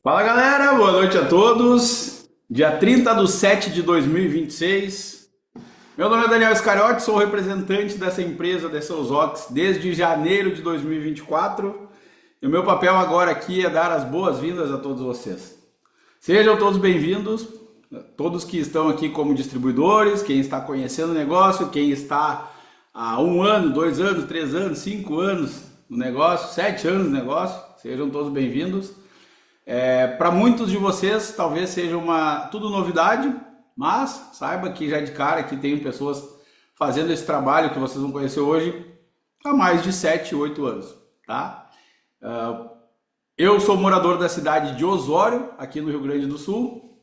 Fala galera, boa noite a todos. Dia 30/7 de 2026. Meu nome é Daniel Iscariotti, sou o representante dessa empresa, da Ox, desde janeiro de 2024. E o meu papel agora aqui é dar as boas-vindas a todos vocês. Sejam todos bem-vindos, todos que estão aqui como distribuidores, quem está conhecendo o negócio, quem está há 1 ano, 2 anos, 3 anos, 5 anos no negócio, 7 anos no negócio, sejam todos bem-vindos. Para muitos de vocês, talvez seja tudo novidade, mas saiba que já de cara que tem pessoas fazendo esse trabalho que vocês vão conhecer hoje há mais de 7, 8 anos, tá? Eu sou morador da cidade de Osório, aqui no Rio Grande do Sul.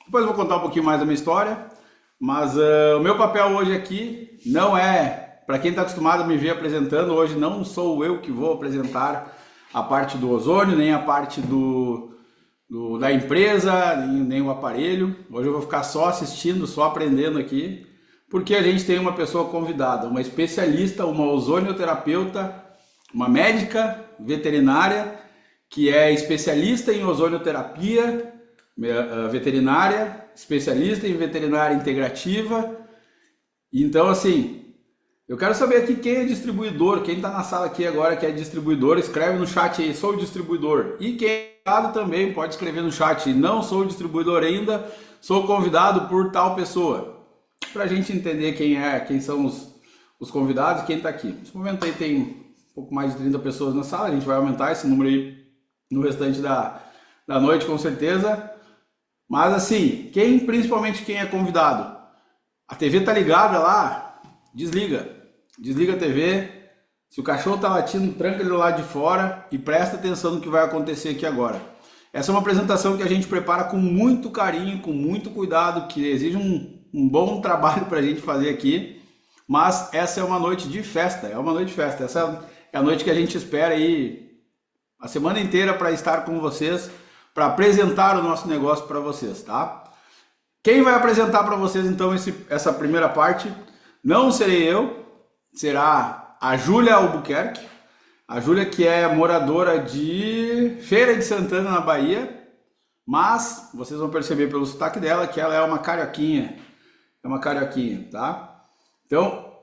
Depois eu vou contar um pouquinho mais da minha história, mas o meu papel hoje aqui não é, para quem está acostumado a me ver apresentando, hoje não sou eu que vou apresentar a parte do ozônio, nem a parte da empresa, nem o aparelho. Hoje eu vou ficar só assistindo, só aprendendo aqui, porque a gente tem uma pessoa convidada, uma especialista, uma ozonioterapeuta, uma médica veterinária, que é especialista em ozonioterapia veterinária, especialista em veterinária integrativa. Então, assim, eu quero saber aqui quem é distribuidor, quem está na sala aqui agora que é distribuidor, escreve no chat aí, sou distribuidor. E quem é convidado também pode escrever no chat, não sou distribuidor ainda, sou convidado por tal pessoa. Para a gente entender quem são os convidados e quem está aqui. Nesse momento aí tem um pouco mais de 30 pessoas na sala, a gente vai aumentar esse número aí no restante da noite com certeza. Mas assim, principalmente quem é convidado? A TV tá ligada lá, desliga. Desliga a TV. Se o cachorro tá latindo, tranca ele do lado de fora e presta atenção no que vai acontecer aqui agora. Essa é uma apresentação que a gente prepara com muito carinho, com muito cuidado, que exige um bom trabalho para a gente fazer aqui. Mas essa é uma noite de festa, Essa é a noite que a gente espera aí a semana inteira para estar com vocês, para apresentar o nosso negócio para vocês, tá? Quem vai apresentar para vocês então essa primeira parte não serei eu, será a Júlia Albuquerque. A Júlia que é moradora de Feira de Santana, na Bahia, mas vocês vão perceber pelo sotaque dela que ela é uma carioquinha, tá? Então,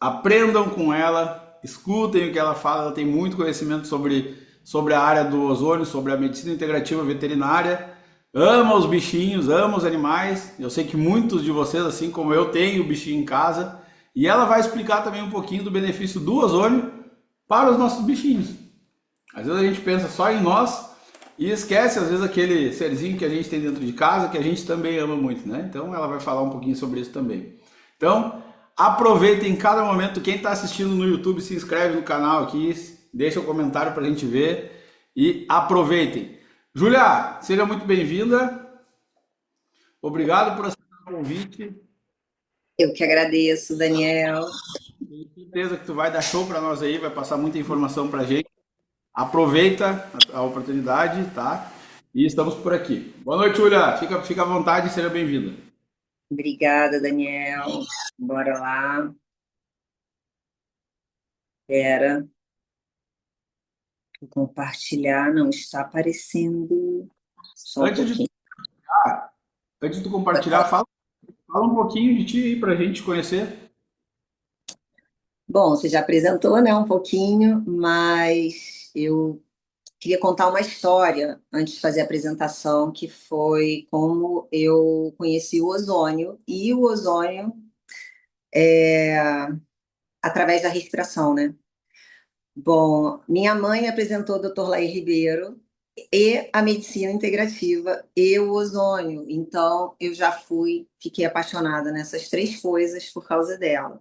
aprendam com ela, escutem o que ela fala, ela tem muito conhecimento sobre a área do ozônio, sobre a medicina integrativa veterinária, ama os bichinhos, ama os animais. Eu sei que muitos de vocês, assim como eu, têm o bichinho em casa, e ela vai explicar também um pouquinho do benefício do ozônio para os nossos bichinhos. Às vezes a gente pensa só em nós e esquece, às vezes, aquele serzinho que a gente tem dentro de casa, que a gente também ama muito, né? Então ela vai falar um pouquinho sobre isso também. Então, aproveitem cada momento. Quem está assistindo no YouTube, se inscreve no canal aqui, deixa um comentário para a gente ver e aproveitem. Júlia, seja muito bem-vinda. Obrigado por aceitar o convite. Eu que agradeço, Daniel. Tenho certeza que tu vai dar show para nós aí, vai passar muita informação para a gente. Aproveita a oportunidade, tá? E estamos por aqui. Boa noite, Júlia. Fica à vontade e seja bem-vinda. Obrigada, Daniel. Bora lá. Espera. Vou compartilhar, não está aparecendo. Só um Antes de, pouquinho. antes de tu compartilhar, fala um pouquinho de ti aí para a gente conhecer. Bom, você já apresentou, né, um pouquinho, mas eu queria contar uma história antes de fazer a apresentação, que foi como eu conheci o ozônio. E o ozônio é através da respiração, né? Bom, minha mãe me apresentou o Dr. Laí Ribeiro e a medicina integrativa e o ozônio. Então, eu já fiquei apaixonada nessas três coisas por causa dela.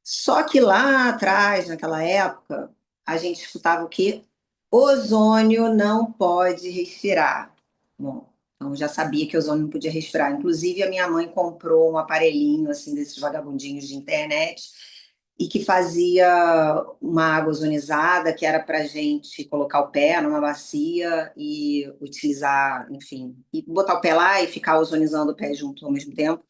Só que lá atrás, naquela época, a gente escutava o quê? Ozônio não pode respirar. Bom, então eu já sabia que ozônio não podia respirar. Inclusive, a minha mãe comprou um aparelhinho assim desses vagabundinhos de internet e que fazia uma água ozonizada, que era para gente colocar o pé numa bacia e utilizar, enfim, e botar o pé lá e ficar ozonizando o pé junto ao mesmo tempo.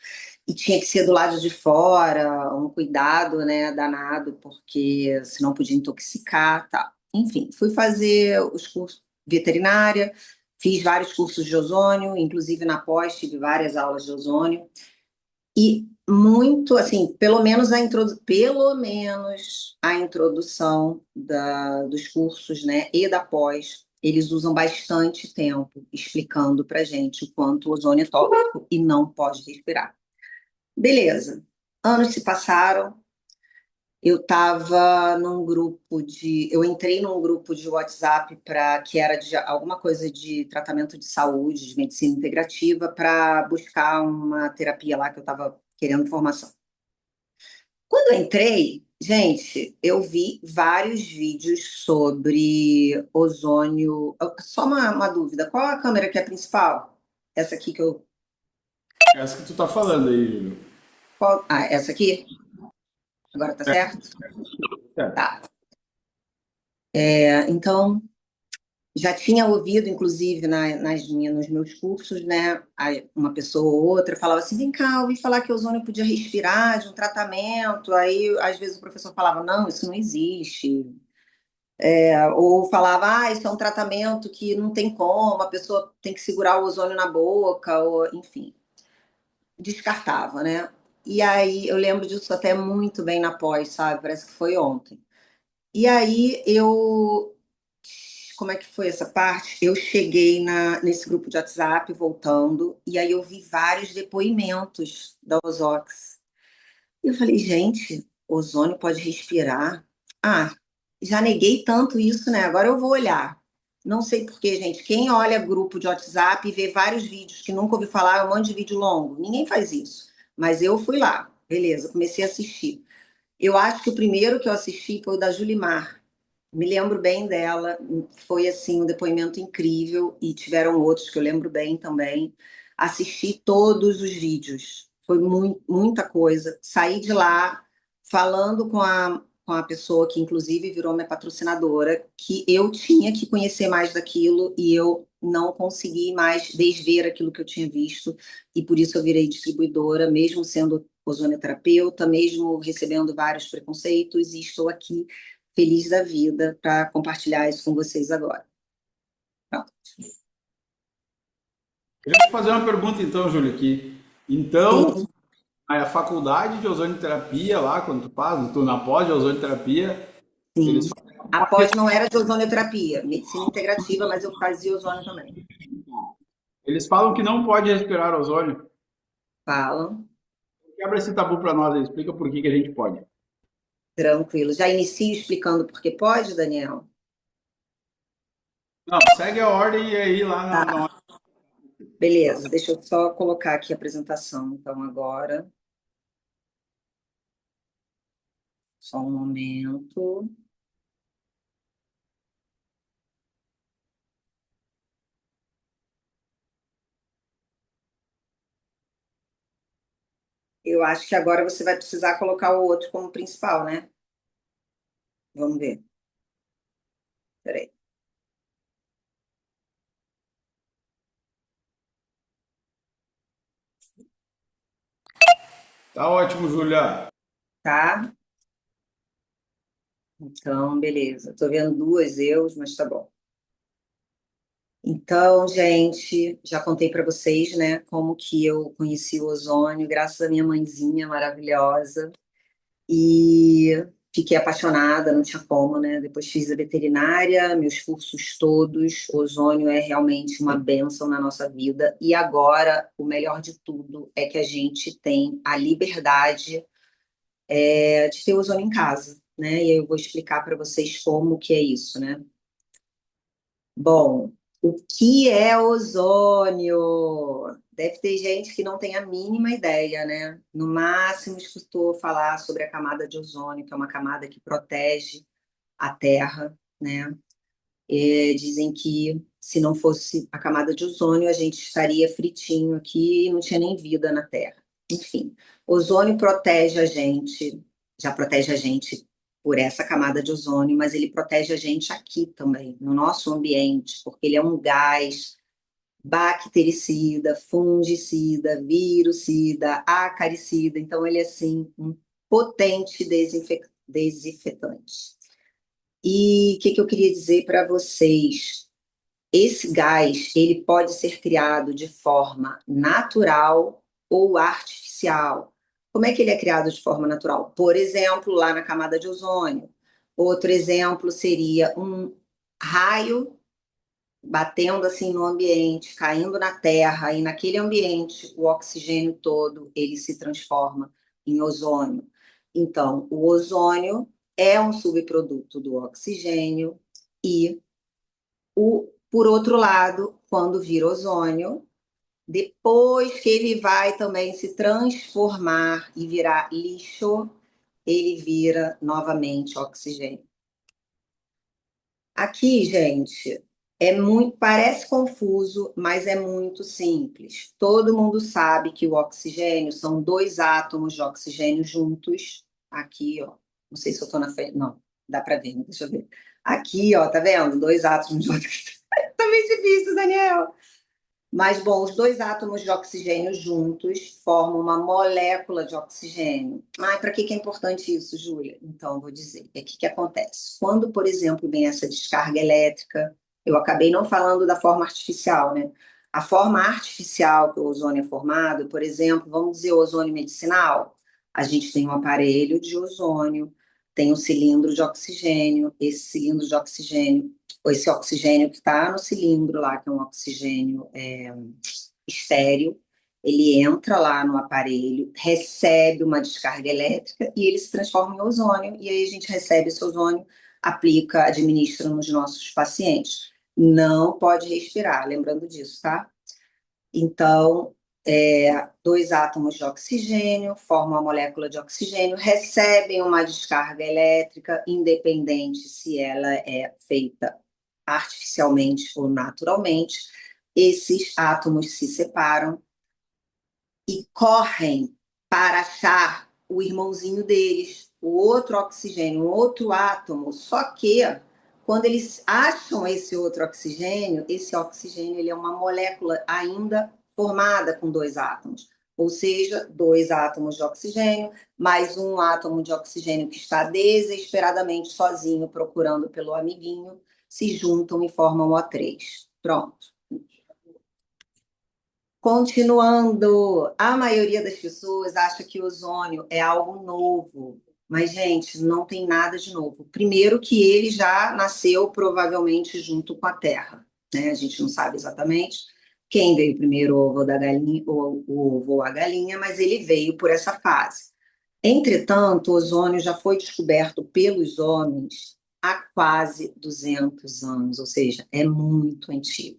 E tinha que ser do lado de fora, um cuidado, né, danado, porque senão podia intoxicar, tá. Enfim, fui fazer os cursos, veterinária, fiz vários cursos de ozônio, inclusive na pós tive várias aulas de ozônio, e muito, assim, pelo menos a introdução dos cursos, né, e da pós, eles usam bastante tempo explicando para gente o quanto o ozônio é tóxico e não pode respirar. Beleza. Anos se passaram, eu entrei num grupo de WhatsApp que era de alguma coisa de tratamento de saúde, de medicina integrativa, para buscar uma terapia lá que eu estava querendo informação. Quando eu entrei, gente, eu vi vários vídeos sobre ozônio. Só uma dúvida, qual a câmera que é a principal? Essa aqui que eu. Essa que tu tá falando aí, Júlio. Essa aqui? Agora tá certo? É. Tá. Então, já tinha ouvido, inclusive, nos meus cursos, né? Uma pessoa ou outra falava assim: vem cá, ouvi falar que o ozônio podia respirar de um tratamento. Aí, às vezes, o professor falava: não, isso não existe. Ou falava: isso é um tratamento que não tem como, a pessoa tem que segurar o ozônio na boca, ou enfim, descartava, né? E aí, eu lembro disso até muito bem na pós, sabe? Parece que foi ontem. E aí como é que foi essa parte? Eu cheguei nesse grupo de WhatsApp, voltando, e aí eu vi vários depoimentos da Ozox. E eu falei, gente, ozônio pode respirar? Ah, já neguei tanto isso, né? Agora eu vou olhar. Não sei por quê, gente. Quem olha grupo de WhatsApp e vê vários vídeos que nunca ouvi falar, um monte de vídeo longo. Ninguém faz isso. Mas eu fui lá. Beleza, comecei a assistir. Eu acho que o primeiro que eu assisti foi o da Julimar. Me lembro bem dela, foi assim um depoimento incrível e tiveram outros que eu lembro bem também. Assisti todos os vídeos, foi muita coisa. Saí de lá falando com a pessoa que inclusive virou minha patrocinadora, que eu tinha que conhecer mais daquilo e eu não consegui mais desver aquilo que eu tinha visto e por isso eu virei distribuidora, mesmo sendo ozonioterapeuta, mesmo recebendo vários preconceitos e estou aqui feliz da vida para compartilhar isso com vocês agora. Pronto. Queria te fazer uma pergunta então, Júlio, aqui. Então, Sim, a faculdade de ozonioterapia lá, quando tu faz, tu na pós de ozonioterapia, eles sim. fazem Após não era de ozonioterapia, medicina integrativa, mas eu fazia ozônio também. eles falam que não pode respirar ozônio. Falam, Quebra esse tabu para nós, aí, explica por que que a gente pode. tranquilo. Já inicio explicando por que pode, Daniel? Não, segue a ordem e aí lá Tá, beleza. Deixa eu só colocar aqui a apresentação. Então, agora, só um momento. Eu acho que agora você vai precisar colocar o outro como principal, né? Vamos ver. Peraí. tá ótimo, Júlia. Tá? Então, beleza. Tô vendo duas eus, mas tá bom. Então, gente, já contei para vocês, né, como que eu conheci o ozônio, graças à minha mãezinha maravilhosa, e fiquei apaixonada, não tinha como, né? Depois fiz a veterinária, meus cursos todos, o ozônio é realmente uma bênção na nossa vida, e agora, o melhor de tudo é que a gente tem a liberdade, de ter ozônio em casa, né? E eu vou explicar para vocês como que é isso, né? Bom, o que é ozônio? Deve ter gente que não tem a mínima ideia, né? No máximo escutou falar sobre a camada de ozônio, que é uma camada que protege a Terra, né? Dizem que se não fosse a camada de ozônio, a gente estaria fritinho aqui e não tinha nem vida na Terra. Enfim, ozônio protege a gente, já protege a gente por essa camada de ozônio, mas ele protege a gente aqui também, no nosso ambiente, porque ele é um gás bactericida, fungicida, virucida, acaricida, então ele é assim um potente desinfetante. E o que eu queria dizer para vocês? Esse gás, ele pode ser criado de forma natural ou artificial. Como é que ele é criado de forma natural? Por exemplo, lá na camada de ozônio. Outro exemplo seria um raio batendo assim no ambiente, caindo na Terra, e naquele ambiente o oxigênio todo ele se transforma em ozônio. Então, o ozônio é um subproduto do oxigênio e por outro lado, quando vira ozônio, depois que ele vai também se transformar e virar lixo, ele vira novamente oxigênio. Aqui, gente, parece confuso, mas é muito simples. Todo mundo sabe que o oxigênio são dois átomos de oxigênio juntos. Aqui, ó. Não sei se eu estou na frente. Não, dá para ver, deixa eu ver. Aqui, ó, tá vendo? Dois átomos de oxigênio. Tá meio difícil, Daniel. Mas, bom, os dois átomos de oxigênio juntos formam uma molécula de oxigênio. Ah, para que é importante isso, Júlia? Então, eu vou dizer. O que acontece? Quando, por exemplo, vem essa descarga elétrica, eu acabei não falando da forma artificial, né? A forma artificial que o ozônio é formado, por exemplo, vamos dizer o ozônio medicinal, a gente tem um aparelho de ozônio, tem um cilindro de oxigênio, esse cilindro de oxigênio, ou esse oxigênio que está no cilindro lá, que é um oxigênio estéreo, ele entra lá no aparelho, recebe uma descarga elétrica e ele se transforma em ozônio, e aí a gente recebe esse ozônio, aplica, administra nos nossos pacientes. Não pode respirar, lembrando disso, tá? Então, dois átomos de oxigênio formam a molécula de oxigênio, recebem uma descarga elétrica, independente se ela é feita artificialmente ou naturalmente. Esses átomos se separam e correm para achar o irmãozinho deles, o outro oxigênio, um outro átomo. Só que quando eles acham esse oxigênio ele é uma molécula ainda formada com dois átomos. Ou seja, dois átomos de oxigênio, mais um átomo de oxigênio que está desesperadamente sozinho procurando pelo amiguinho, se juntam e formam O3. Pronto. Continuando, a maioria das pessoas acha que o ozônio é algo novo, mas, gente, não tem nada de novo. Primeiro que ele já nasceu provavelmente junto com a Terra, né? A gente não sabe exatamente quem veio primeiro, o ovo da galinha, o ovo ou a galinha, mas ele veio por essa fase. Entretanto, o ozônio já foi descoberto pelos homens há quase 200 anos, ou seja, é muito antigo.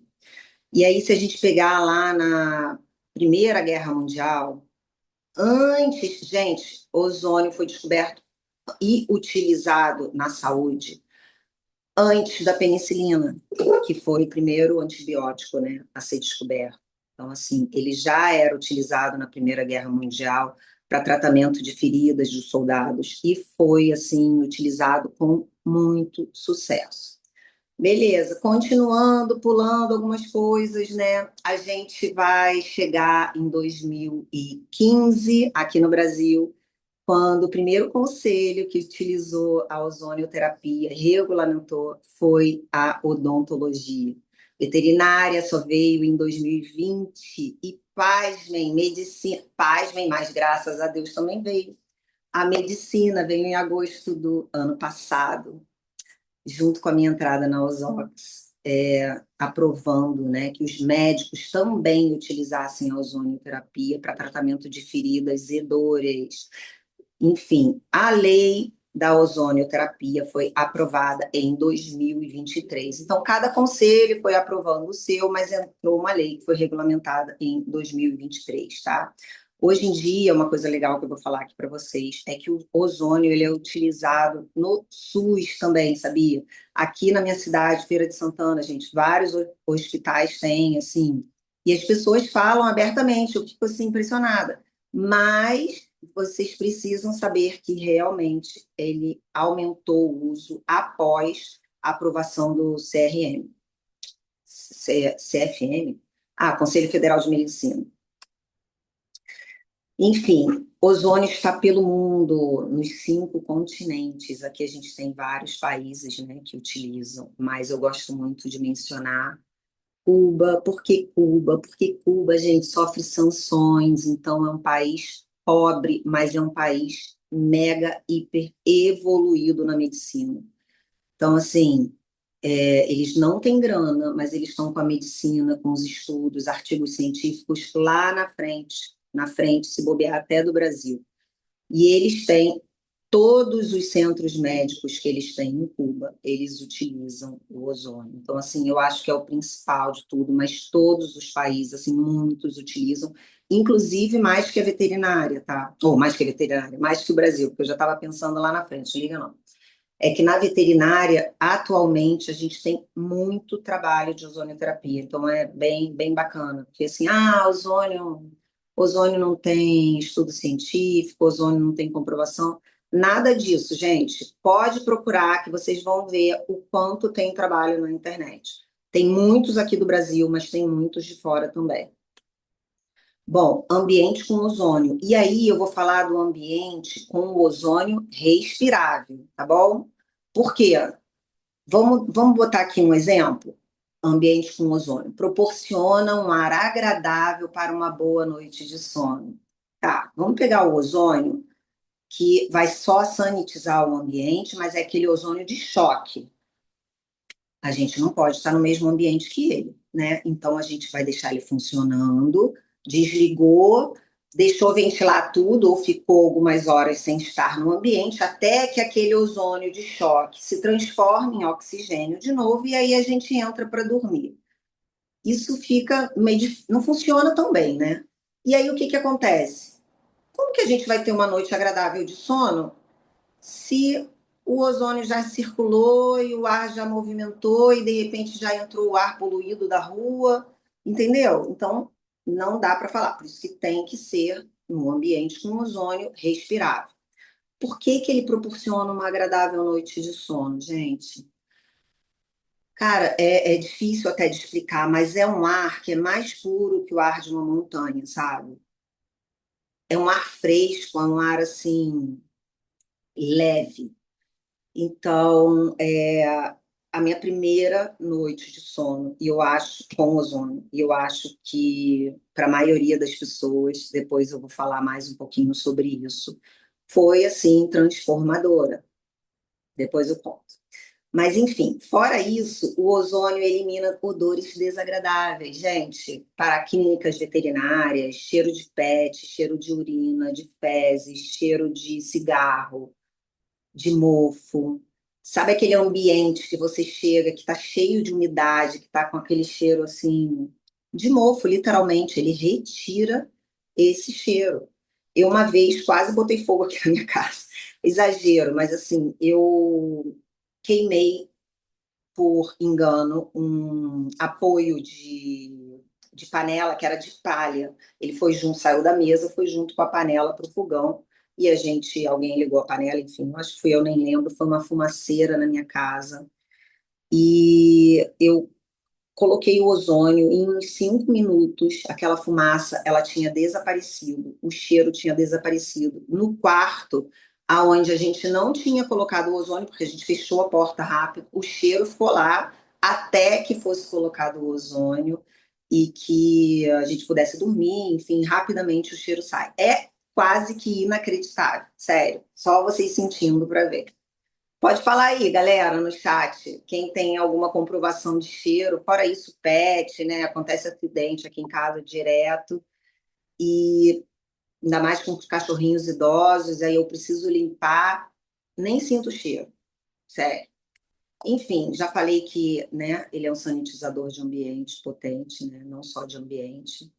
E aí, se a gente pegar lá na Primeira Guerra Mundial, antes, gente, ozônio foi descoberto e utilizado na saúde antes da penicilina, que foi o primeiro antibiótico, né, a ser descoberto. Então, assim, ele já era utilizado na Primeira Guerra Mundial para tratamento de feridas dos soldados e foi, assim, utilizado com muito sucesso. Beleza, continuando, pulando algumas coisas, né? A gente vai chegar em 2015, aqui no Brasil, quando o primeiro conselho que utilizou a ozonioterapia, regulamentou, foi a odontologia. Veterinária só veio em 2020 e pasmem, medicina, pasmem, mas graças a Deus também veio. A medicina veio em agosto do ano passado, junto com a minha entrada na Ozox, aprovando, né, que os médicos também utilizassem a ozonioterapia para tratamento de feridas e dores. Enfim, a lei da ozonioterapia foi aprovada em 2023. Então, cada conselho foi aprovando o seu, mas entrou uma lei que foi regulamentada em 2023, tá? Hoje em dia, uma coisa legal que eu vou falar aqui para vocês é que o ozônio ele é utilizado no SUS também, sabia? Aqui na minha cidade, Feira de Santana, gente, vários hospitais têm, assim, e as pessoas falam abertamente, eu fico assim impressionada. Mas vocês precisam saber que realmente ele aumentou o uso após a aprovação do CRM. CFM? Ah, Conselho Federal de Medicina. Enfim, ozônio está pelo mundo, nos 5 continentes. Aqui a gente tem vários países, né, que utilizam, mas eu gosto muito de mencionar Cuba, por que Cuba? Porque Cuba, gente, sofre sanções, então é um país pobre, mas é um país mega, hiper evoluído na medicina. Então, assim, eles não têm grana, mas eles estão com a medicina, com os estudos, artigos científicos lá na frente, se bobear até do Brasil. E eles têm todos os centros médicos que eles têm em Cuba, eles utilizam o ozônio. Então, assim, eu acho que é o principal de tudo, mas todos os países, assim, muitos utilizam, inclusive mais que a veterinária, tá? Ou mais que a veterinária, mais que o Brasil, porque eu já estava pensando lá na frente, liga não. É que na veterinária, atualmente, a gente tem muito trabalho de ozonioterapia, então é bem, bem bacana, porque assim, ozônio não tem estudo científico, ozônio não tem comprovação, nada disso, gente. Pode procurar que vocês vão ver o quanto tem trabalho na internet. Tem muitos aqui do Brasil, mas tem muitos de fora também. Bom, ambiente com ozônio. E aí eu vou falar do ambiente com o ozônio respirável, tá bom? Por quê? Vamos botar aqui um exemplo. Ambiente com ozônio. Proporciona um ar agradável para uma boa noite de sono. Tá, vamos pegar o ozônio, que vai só sanitizar o ambiente, mas é aquele ozônio de choque. A gente não pode estar no mesmo ambiente que ele, né? Então a gente vai deixar ele funcionando, desligou, deixou ventilar tudo ou ficou algumas horas sem estar no ambiente, até que aquele ozônio de choque se transforme em oxigênio de novo e aí a gente entra para dormir. Isso fica meio não funciona tão bem, né? E aí o que que acontece? Como que a gente vai ter uma noite agradável de sono se o ozônio já circulou e o ar já movimentou e de repente já entrou o ar poluído da rua, entendeu? Então não dá para falar, por isso que tem que ser um ambiente com ozônio respirável. Por que que ele proporciona uma agradável noite de sono, gente? Cara, é difícil até de explicar, mas é um ar que é mais puro que o ar de uma montanha, sabe? É um ar fresco, é um ar assim leve. Então, a minha primeira noite de sono, e eu acho, com ozônio, e eu acho que para a maioria das pessoas, depois eu vou falar mais um pouquinho sobre isso, foi assim transformadora. Depois eu conto. Mas, enfim, fora isso, o ozônio elimina odores desagradáveis, gente, para clínicas veterinárias, cheiro de pet, cheiro de urina, de fezes, cheiro de cigarro, de mofo. Sabe aquele ambiente que você chega, que está cheio de umidade, que está com aquele cheiro assim, de mofo, literalmente, ele retira esse cheiro. Eu uma vez quase botei fogo aqui na minha casa. Exagero, mas assim, eu queimei por engano um apoio de panela que era de palha. Ele foi junto, saiu da mesa, foi junto com a panela para o fogão e alguém ligou a panela, enfim, acho que fui eu, nem lembro, foi uma fumaceira na minha casa e eu coloquei o ozônio em uns 5 minutos, aquela fumaça, ela tinha desaparecido, o cheiro tinha desaparecido. No quarto, aonde a gente não tinha colocado o ozônio, porque a gente fechou a porta rápido, o cheiro ficou lá até que fosse colocado o ozônio e que a gente pudesse dormir, enfim, rapidamente o cheiro sai. É quase que inacreditável, sério. Só vocês sentindo para ver. Pode falar aí, galera, no chat, quem tem alguma comprovação de cheiro, fora isso, pet, né? Acontece acidente aqui em casa direto, e ainda mais com os cachorrinhos idosos, aí eu preciso limpar, nem sinto cheiro, sério. Enfim, já falei que, né, ele é um sanitizador de ambiente potente, né? Não só de ambiente.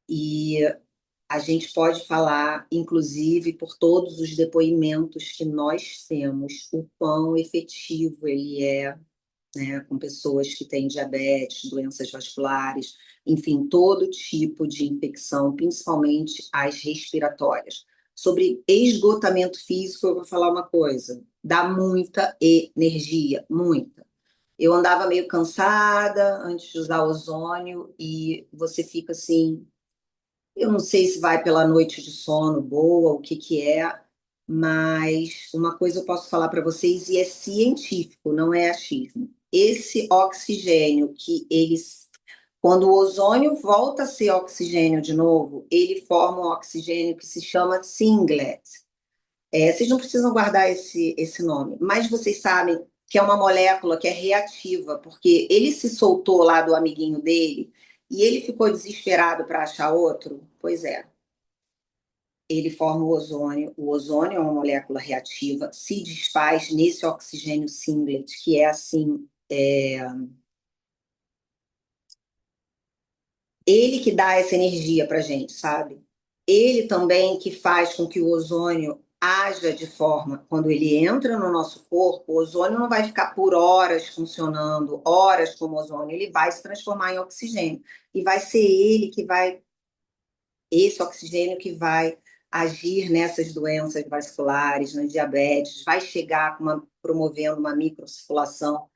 E a gente pode falar, inclusive, por todos os depoimentos que nós temos, o quão efetivo ele é, né, com pessoas que têm diabetes, doenças vasculares, enfim, todo tipo de infecção, principalmente as respiratórias. Sobre esgotamento físico, eu vou falar uma coisa: dá muita energia, muita. Eu andava meio cansada antes de usar ozônio e você fica assim, eu não sei se vai pela noite de sono boa, o que que é, mas uma coisa eu posso falar para vocês e é científico, não é achismo. esse oxigênio que eles, quando o ozônio volta a ser oxigênio de novo, ele forma um oxigênio que se chama singlet. Vocês não precisam guardar esse nome, mas vocês sabem que é uma molécula que é reativa, porque ele se soltou lá do amiguinho dele e ele ficou desesperado para achar outro. Pois é, ele forma o ozônio. O ozônio é uma molécula reativa, se desfaz nesse oxigênio singlet, que é assim, ele que dá essa energia para gente, sabe? Ele também que faz com que o ozônio haja de forma, quando ele entra no nosso corpo, o ozônio não vai ficar por horas funcionando, horas como ozônio, ele vai se transformar em oxigênio. E vai ser ele que vai, esse oxigênio que vai agir nessas doenças vasculares, no diabetes, vai chegar promovendo uma microcirculação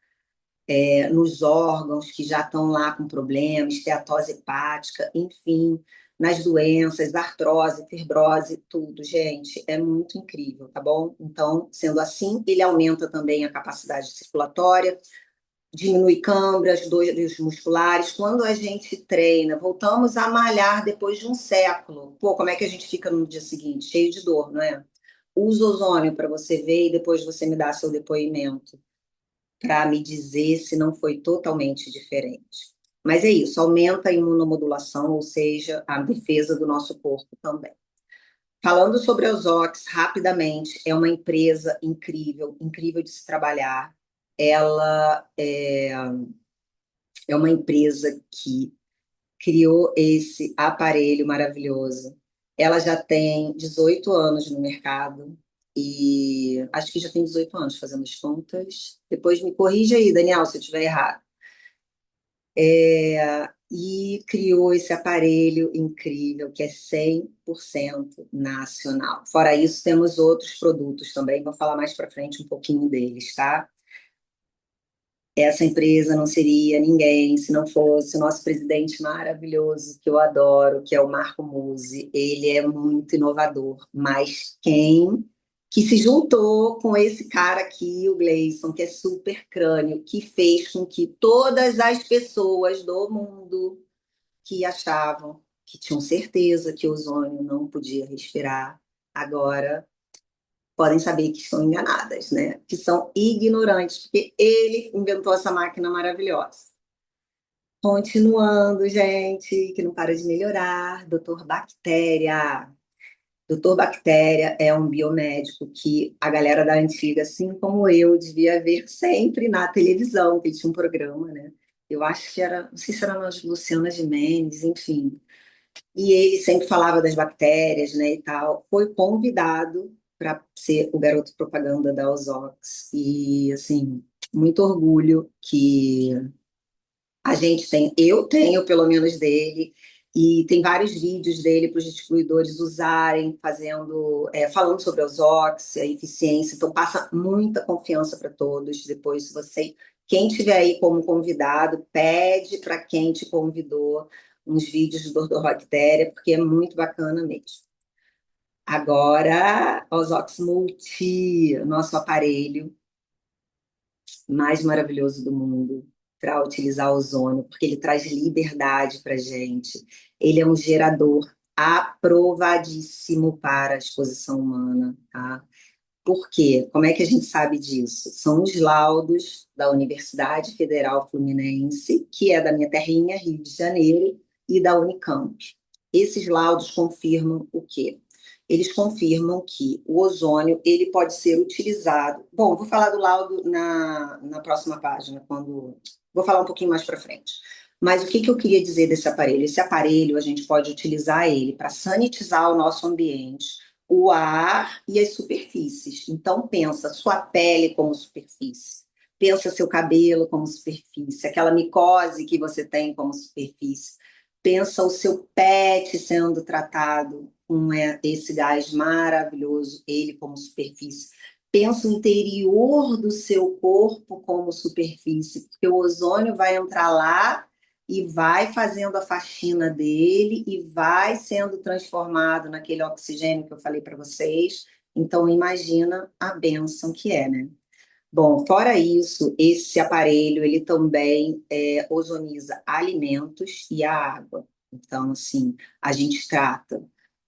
nos órgãos que já estão lá com problemas, esteatose hepática, enfim, nas doenças, artrose, fibrose, tudo, gente, é muito incrível, tá bom? Então, sendo assim, ele aumenta também a capacidade circulatória, diminui câimbras, dores musculares. Quando a gente treina, voltamos a malhar depois de um século. Pô, como é que a gente fica no dia seguinte? Cheio de dor, não é? Usa ozônio para você ver e depois você me dá seu depoimento para me dizer se não foi totalmente diferente. Mas é isso, aumenta a imunomodulação, ou seja, a defesa do nosso corpo também. Falando sobre a Ozox, rapidamente, é uma empresa incrível, incrível de se trabalhar. Ela é uma empresa que criou esse aparelho maravilhoso. Ela já tem 18 anos no mercado e acho que já tem 18 anos fazendo as contas. Depois me corrija aí, Daniel, se eu estiver errado. E criou esse aparelho incrível que é 100% nacional. Fora isso, temos outros produtos também, vou falar mais para frente um pouquinho deles, tá? Essa empresa não seria ninguém se não fosse o nosso presidente maravilhoso, que eu adoro, que é o Marco Musi. Ele é muito inovador, mas quem que se juntou com esse cara aqui, o Gleison, que é super crânio, que fez com que todas as pessoas do mundo que achavam que tinham certeza que o ozônio não podia respirar, agora podem saber que estão enganadas, né? Que são ignorantes, porque ele inventou essa máquina maravilhosa. Continuando, gente, que não para de melhorar, Doutor Bactéria. Doutor Bactéria é um biomédico que a galera da antiga, assim como eu, devia ver sempre na televisão, que ele tinha um programa, né? Eu acho que era, não sei se era nas Luciana Gimenez, enfim. E ele sempre falava das bactérias, né, e tal. Foi convidado para ser o garoto propaganda da Ozox. E, assim, muito orgulho que a gente tem. Eu tenho, pelo menos, dele. E tem vários vídeos dele para os distribuidores usarem, falando sobre a Ozox, a eficiência. Então, passa muita confiança para todos. Depois, se você, quem tiver aí como convidado, pede para quem te convidou uns vídeos do Dr. Bactéria, porque é muito bacana mesmo. Agora, Ozox Multi, nosso aparelho mais maravilhoso do mundo para utilizar o ozônio, porque ele traz liberdade para a gente. Ele é um gerador aprovadíssimo para a exposição humana, tá? Por quê? Como é que a gente sabe disso? São os laudos da Universidade Federal Fluminense, que é da minha terrinha, Rio de Janeiro, e da Unicamp. Esses laudos confirmam o quê? Eles confirmam que o ozônio ele pode ser utilizado. Bom, vou falar do laudo na próxima página, quando vou falar um pouquinho mais para frente. Mas o que eu queria dizer desse aparelho? Esse aparelho, a gente pode utilizar ele para sanitizar o nosso ambiente, o ar e as superfícies. Então, pensa sua pele como superfície. Pensa seu cabelo como superfície, aquela micose que você tem como superfície. Pensa o seu pet sendo tratado com esse gás maravilhoso, ele como superfície. Pensa o interior do seu corpo como superfície, porque o ozônio vai entrar lá e vai fazendo a faxina dele e vai sendo transformado naquele oxigênio que eu falei para vocês. Então, imagina a bênção que é, né? Bom, fora isso, esse aparelho ele também ozoniza alimentos e a água. Então, assim, a gente trata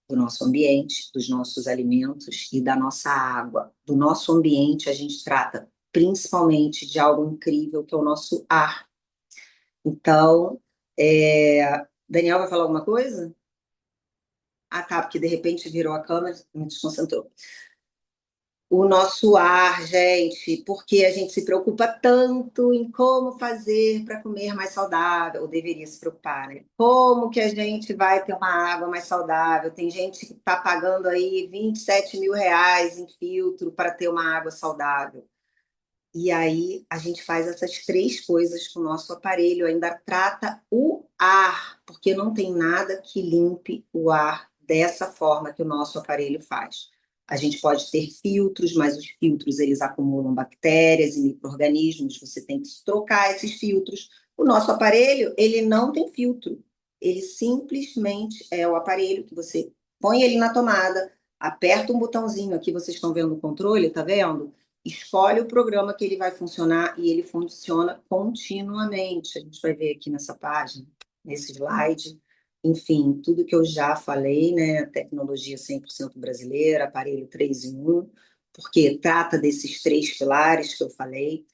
do nosso ambiente, dos nossos alimentos e da nossa água. Do nosso ambiente, a gente trata principalmente de algo incrível que é o nosso ar. Então, Daniel vai falar alguma coisa? Ah, tá, porque de repente virou a câmera e me desconcentrou. O nosso ar, gente, porque a gente se preocupa tanto em como fazer para comer mais saudável, ou deveria se preocupar, né? Como que a gente vai ter uma água mais saudável? Tem gente que está pagando aí 27 mil reais em filtro para ter uma água saudável. E aí a gente faz essas três coisas com o nosso aparelho, ainda trata o ar, porque não tem nada que limpe o ar dessa forma que o nosso aparelho faz. A gente pode ter filtros, mas os filtros eles acumulam bactérias e micro-organismos, você tem que trocar esses filtros. O nosso aparelho, ele não tem filtro. Ele simplesmente é o aparelho que você põe ele na tomada, aperta um botãozinho aqui, vocês estão vendo o controle, tá vendo? Escolhe o programa que ele vai funcionar e ele funciona continuamente. A gente vai ver aqui nessa página, nesse slide. Enfim, tudo que eu já falei, né? Tecnologia 100% brasileira, aparelho 3 em 1, porque trata desses três pilares que eu falei.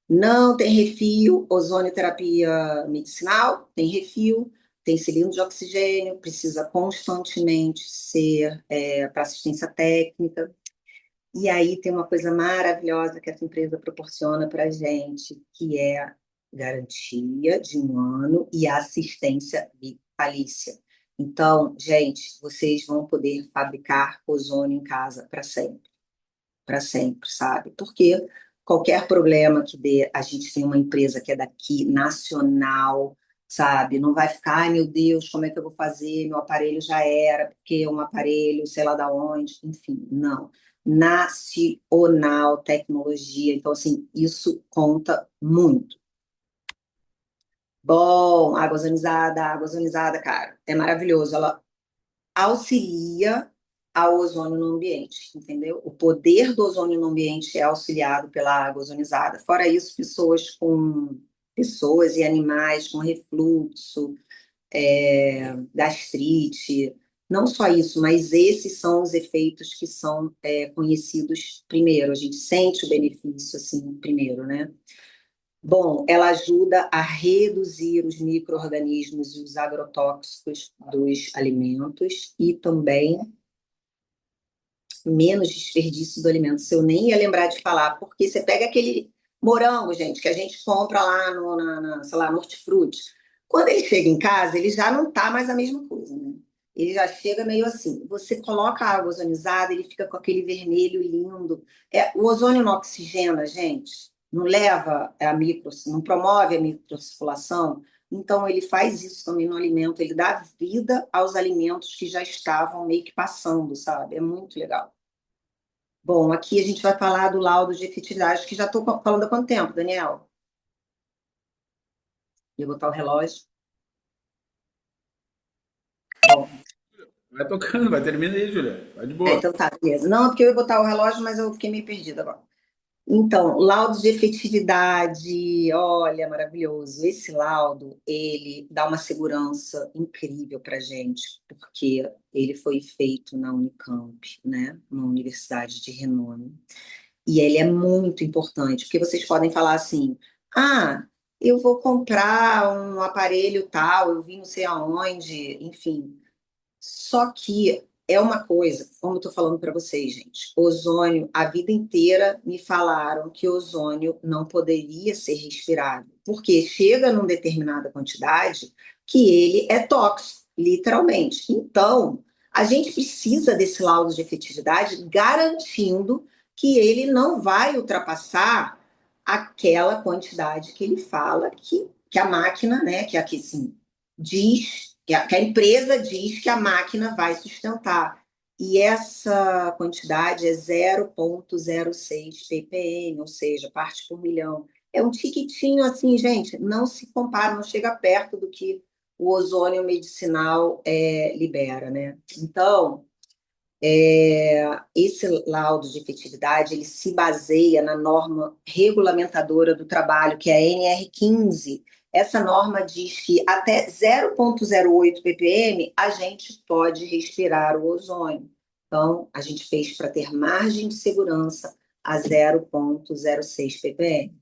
Não tem refil, ozonioterapia medicinal, tem refil, tem cilindro de oxigênio, precisa constantemente ser para assistência técnica. E aí tem uma coisa maravilhosa que essa empresa proporciona para a gente, que é garantia de 1 ano e assistência vitalícia. Então, gente, vocês vão poder fabricar ozônio em casa para sempre, sabe? Porque qualquer problema que dê, a gente tem uma empresa que é daqui, nacional, sabe? Não vai ficar, ai meu Deus, como é que eu vou fazer? Meu aparelho já era, porque é um aparelho, sei lá da onde, enfim, não. Nacional tecnologia, então, assim, isso conta muito. Bom, água ozonizada, cara, é maravilhoso. Ela auxilia ao ozônio no ambiente, entendeu? O poder do ozônio no ambiente é auxiliado pela água ozonizada. Fora isso, pessoas e animais com refluxo, gastrite, não só isso, mas esses são os efeitos que são conhecidos primeiro. A gente sente o benefício assim primeiro, né? Bom, ela ajuda a reduzir os micro-organismos e os agrotóxicos dos alimentos e também menos desperdício do alimento. Se eu nem ia lembrar de falar, porque você pega aquele morango, gente, que a gente compra lá sei lá, no hortifruti. Quando ele chega em casa, ele já não tá mais a mesma coisa, né? Ele já chega meio assim. Você coloca a água ozonizada, ele fica com aquele vermelho lindo. O ozônio não oxigena, gente. Não leva não promove a microcirculação. Então, ele faz isso também no alimento. Ele dá vida aos alimentos que já estavam meio que passando, sabe? É muito legal. Bom, aqui a gente vai falar do laudo de efetividade, que já estou falando há quanto tempo, Daniel? Vou botar o relógio. Bom, Vai tocando, vai terminar aí, Julia. Vai de boa. então tá, beleza. Não, porque eu ia botar o relógio, mas eu fiquei meio perdida agora. Então, laudo de efetividade, olha, maravilhoso. Esse laudo, ele dá uma segurança incrível para gente, porque ele foi feito na Unicamp, né, uma universidade de renome. E ele é muito importante, porque vocês podem falar assim: ah, eu vou comprar um aparelho tal, eu vi não sei aonde, enfim. Só que é uma coisa, como eu estou falando para vocês, gente, ozônio, a vida inteira me falaram que ozônio não poderia ser respirado, porque chega numa determinada quantidade que ele é tóxico, literalmente. Então, a gente precisa desse laudo de efetividade garantindo que ele não vai ultrapassar aquela quantidade que ele fala que a máquina, né, que aqui sim, diz que a empresa diz que a máquina vai sustentar. E essa quantidade é 0,06 ppm, ou seja, parte por milhão. É um tiquitinho assim, gente, não se compara, não chega perto do que o ozônio medicinal libera, né? Então, Esse laudo de efetividade, ele se baseia na norma regulamentadora do trabalho, que é a NR15. Essa norma diz que até 0,08 ppm a gente pode respirar o ozônio. Então, a gente fez para ter margem de segurança a 0,06 ppm.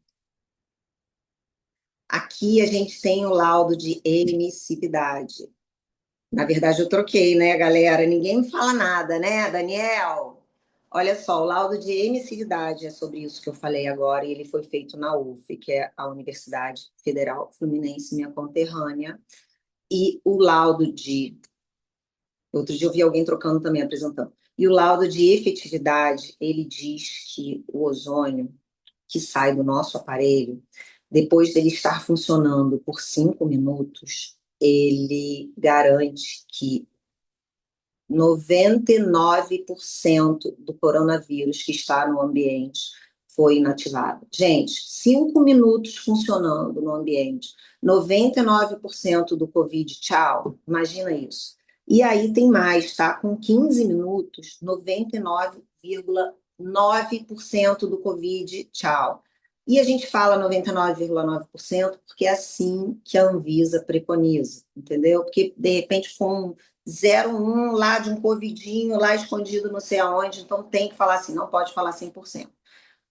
Aqui a gente tem o laudo de emissividade. Na verdade, eu troquei, né, galera? Ninguém me fala nada, né, Daniel? Olha só, o laudo de emissividade é sobre isso que eu falei agora, e ele foi feito na UF, que é a Universidade Federal Fluminense, minha conterrânea. E o laudo de. Outro dia eu vi alguém trocando também, apresentando. E o laudo de efetividade, ele diz que o ozônio que sai do nosso aparelho, depois dele estar funcionando por 5 minutos, ele garante que 99% do coronavírus que está no ambiente foi inativado. Gente, 5 minutos funcionando no ambiente, 99% do Covid, tchau, imagina isso. E aí tem mais, tá? Com 15 minutos, 99,9% do Covid, tchau. E a gente fala 99,9% porque é assim que a Anvisa preconiza, entendeu? Porque, de repente, com 0,1 lá de um covidinho lá escondido não sei aonde, então tem que falar assim, não pode falar 100%.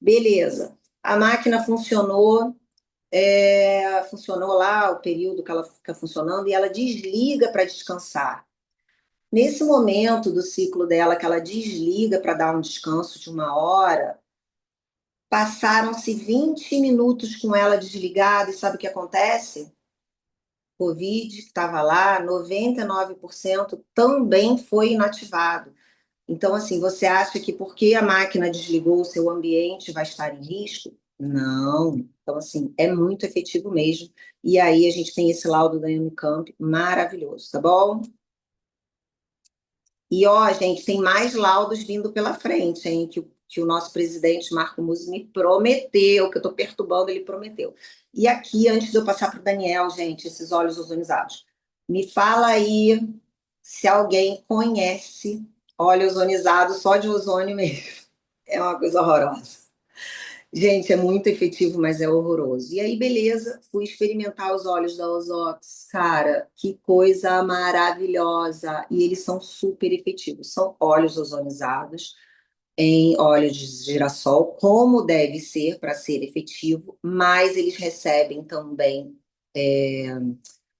Beleza, a máquina funcionou, funcionou lá o período que ela fica funcionando e ela desliga para descansar. Nesse momento do ciclo dela, que ela desliga para dar um descanso de 1 hora, passaram-se 20 minutos com ela desligada e sabe o que acontece? Covid, que estava lá, 99% também foi inativado. Então, assim, você acha que porque a máquina desligou o seu ambiente vai estar em risco? Não. Então, assim, é muito efetivo mesmo. E aí a gente tem esse laudo da Unicamp maravilhoso, tá bom? E, ó, gente, tem mais laudos vindo pela frente, hein? Que o nosso presidente Marco Musi me prometeu, que eu estou perturbando, ele prometeu. E aqui, antes de eu passar para o Daniel, gente, esses óleos ozonizados. Me fala aí se alguém conhece óleo ozonizado só de ozônio mesmo. É uma coisa horrorosa. Gente, é muito efetivo, mas é horroroso. E aí, beleza, fui experimentar os óleos da Ozox. Cara, que coisa maravilhosa! E eles são super efetivos. São óleos ozonizados em óleo de girassol, como deve ser para ser efetivo, mas eles recebem também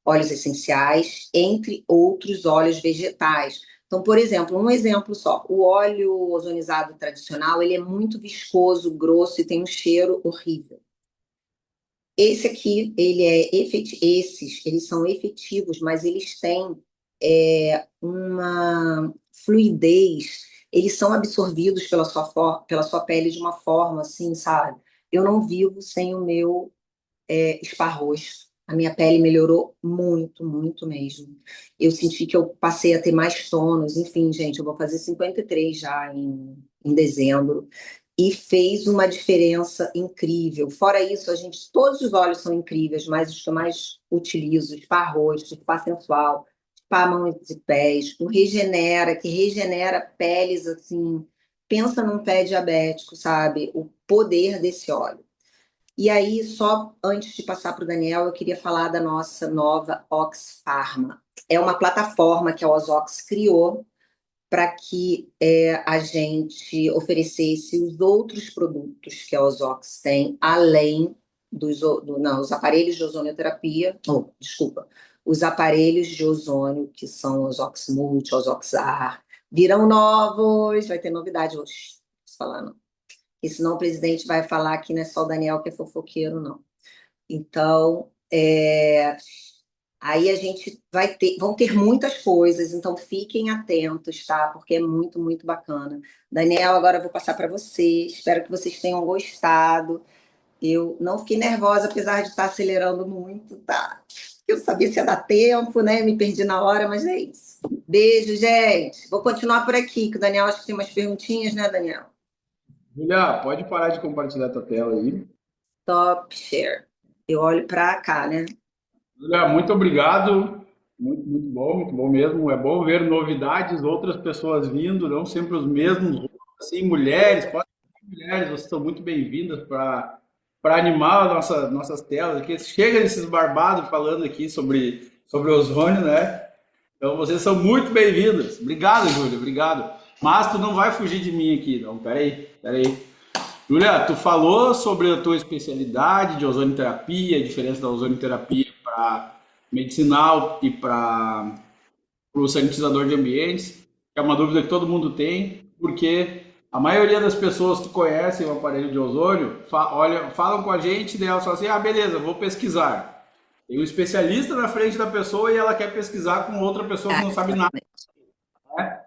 óleos essenciais, entre outros óleos vegetais. Então, por exemplo, um exemplo só, o óleo ozonizado tradicional, ele é muito viscoso, grosso e tem um cheiro horrível. Esse aqui, esses, eles são efetivos, mas eles têm uma fluidez, eles são absorvidos pela sua pele de uma forma assim, sabe? Eu não vivo sem o meu esparrosto. A minha pele melhorou muito, muito mesmo. Eu senti que eu passei a ter mais tônus. Enfim, gente, eu vou fazer 53 já em dezembro. E fez uma diferença incrível. Fora isso, todos os óleos são incríveis, mas os que eu mais utilizo, spa rosto, spa sensual, spa mãos e pés, o Regenera, que regenera peles assim. Pensa num pé diabético, sabe? O poder desse óleo. E aí, só antes de passar para o Daniel, eu queria falar da nossa nova Ox Pharma. É uma plataforma que a Ozox criou para que a gente oferecesse os outros produtos que a Ozox tem, além não, os aparelhos de ozonioterapia, desculpa, os aparelhos de ozônio, que são os Ox Multi, os Oxar, virão novos, vai ter novidade hoje, não posso falar não. E senão o presidente vai falar que não é só o Daniel que é fofoqueiro, não. Então, aí a gente vão ter muitas coisas, então fiquem atentos, tá? Porque é muito, muito bacana. Daniel, agora eu vou passar para você. Espero que vocês tenham gostado. Eu não fiquei nervosa, apesar de estar acelerando muito, tá? Eu sabia se ia dar tempo, né? Me perdi na hora, mas é isso. Beijo, gente. Vou continuar por aqui, que o Daniel acho que tem umas perguntinhas, né, Daniel? Julia, pode parar de compartilhar tua tela aí. Top share. Eu olho para cá, né? Julia, muito obrigado. muito bom mesmo. É bom ver novidades, outras pessoas vindo, não sempre os mesmos, assim, mulheres, pode ser mulheres, vocês são muito bem-vindas para animar nossas telas aqui. Chega desses barbados falando aqui sobre ozônio, né? Então vocês são muito bem-vindas. Obrigado, Júlia, obrigado. Mas tu não vai fugir de mim aqui, não. Peraí. Júlia, tu falou sobre a tua especialidade de ozonioterapia, a diferença da ozonioterapia para medicinal e para o sanitizador de ambientes, que é uma dúvida que todo mundo tem, porque a maioria das pessoas que conhecem o aparelho de ozônio falam com a gente e elas falam assim, ah, beleza, vou pesquisar. Tem um especialista na frente da pessoa e ela quer pesquisar com outra pessoa que É, não sabe nada, exatamente. né?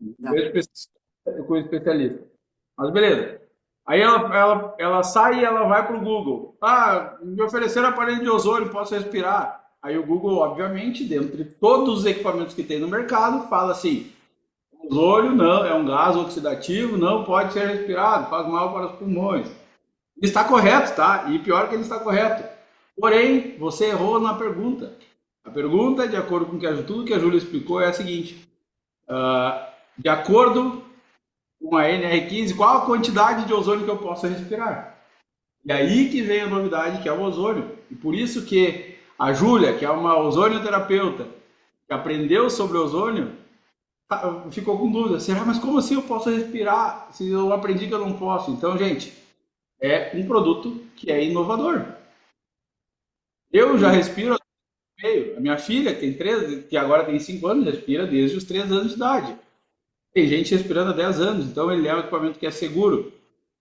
Exatamente. Com o especialista. Mas beleza. Aí ela sai e ela vai para o Google. Ah, me ofereceram aparelho de ozônio, posso respirar? Aí o Google, obviamente, dentre todos os equipamentos que tem no mercado, fala assim: ozônio não, é um gás oxidativo, não pode ser respirado, faz mal para os pulmões. Ele está correto, tá? E pior que ele está correto. Porém, você errou na pergunta. A pergunta, de acordo com tudo que a Júlia explicou, é a seguinte: de acordo com a NR15, qual a quantidade de ozônio que eu posso respirar? E aí que vem a novidade, que é o ozônio. E por isso que a Júlia, que é uma ozonioterapeuta, que aprendeu sobre ozônio, ficou com dúvida. Será, mas como assim eu posso respirar se eu aprendi que eu não posso? Então, gente, é um produto que é inovador. Eu já respiro meio. A minha filha, que tem 3, que agora tem 5 anos, respira desde os 3 anos de idade. Tem gente respirando há 10 anos, então ele é um equipamento que é seguro.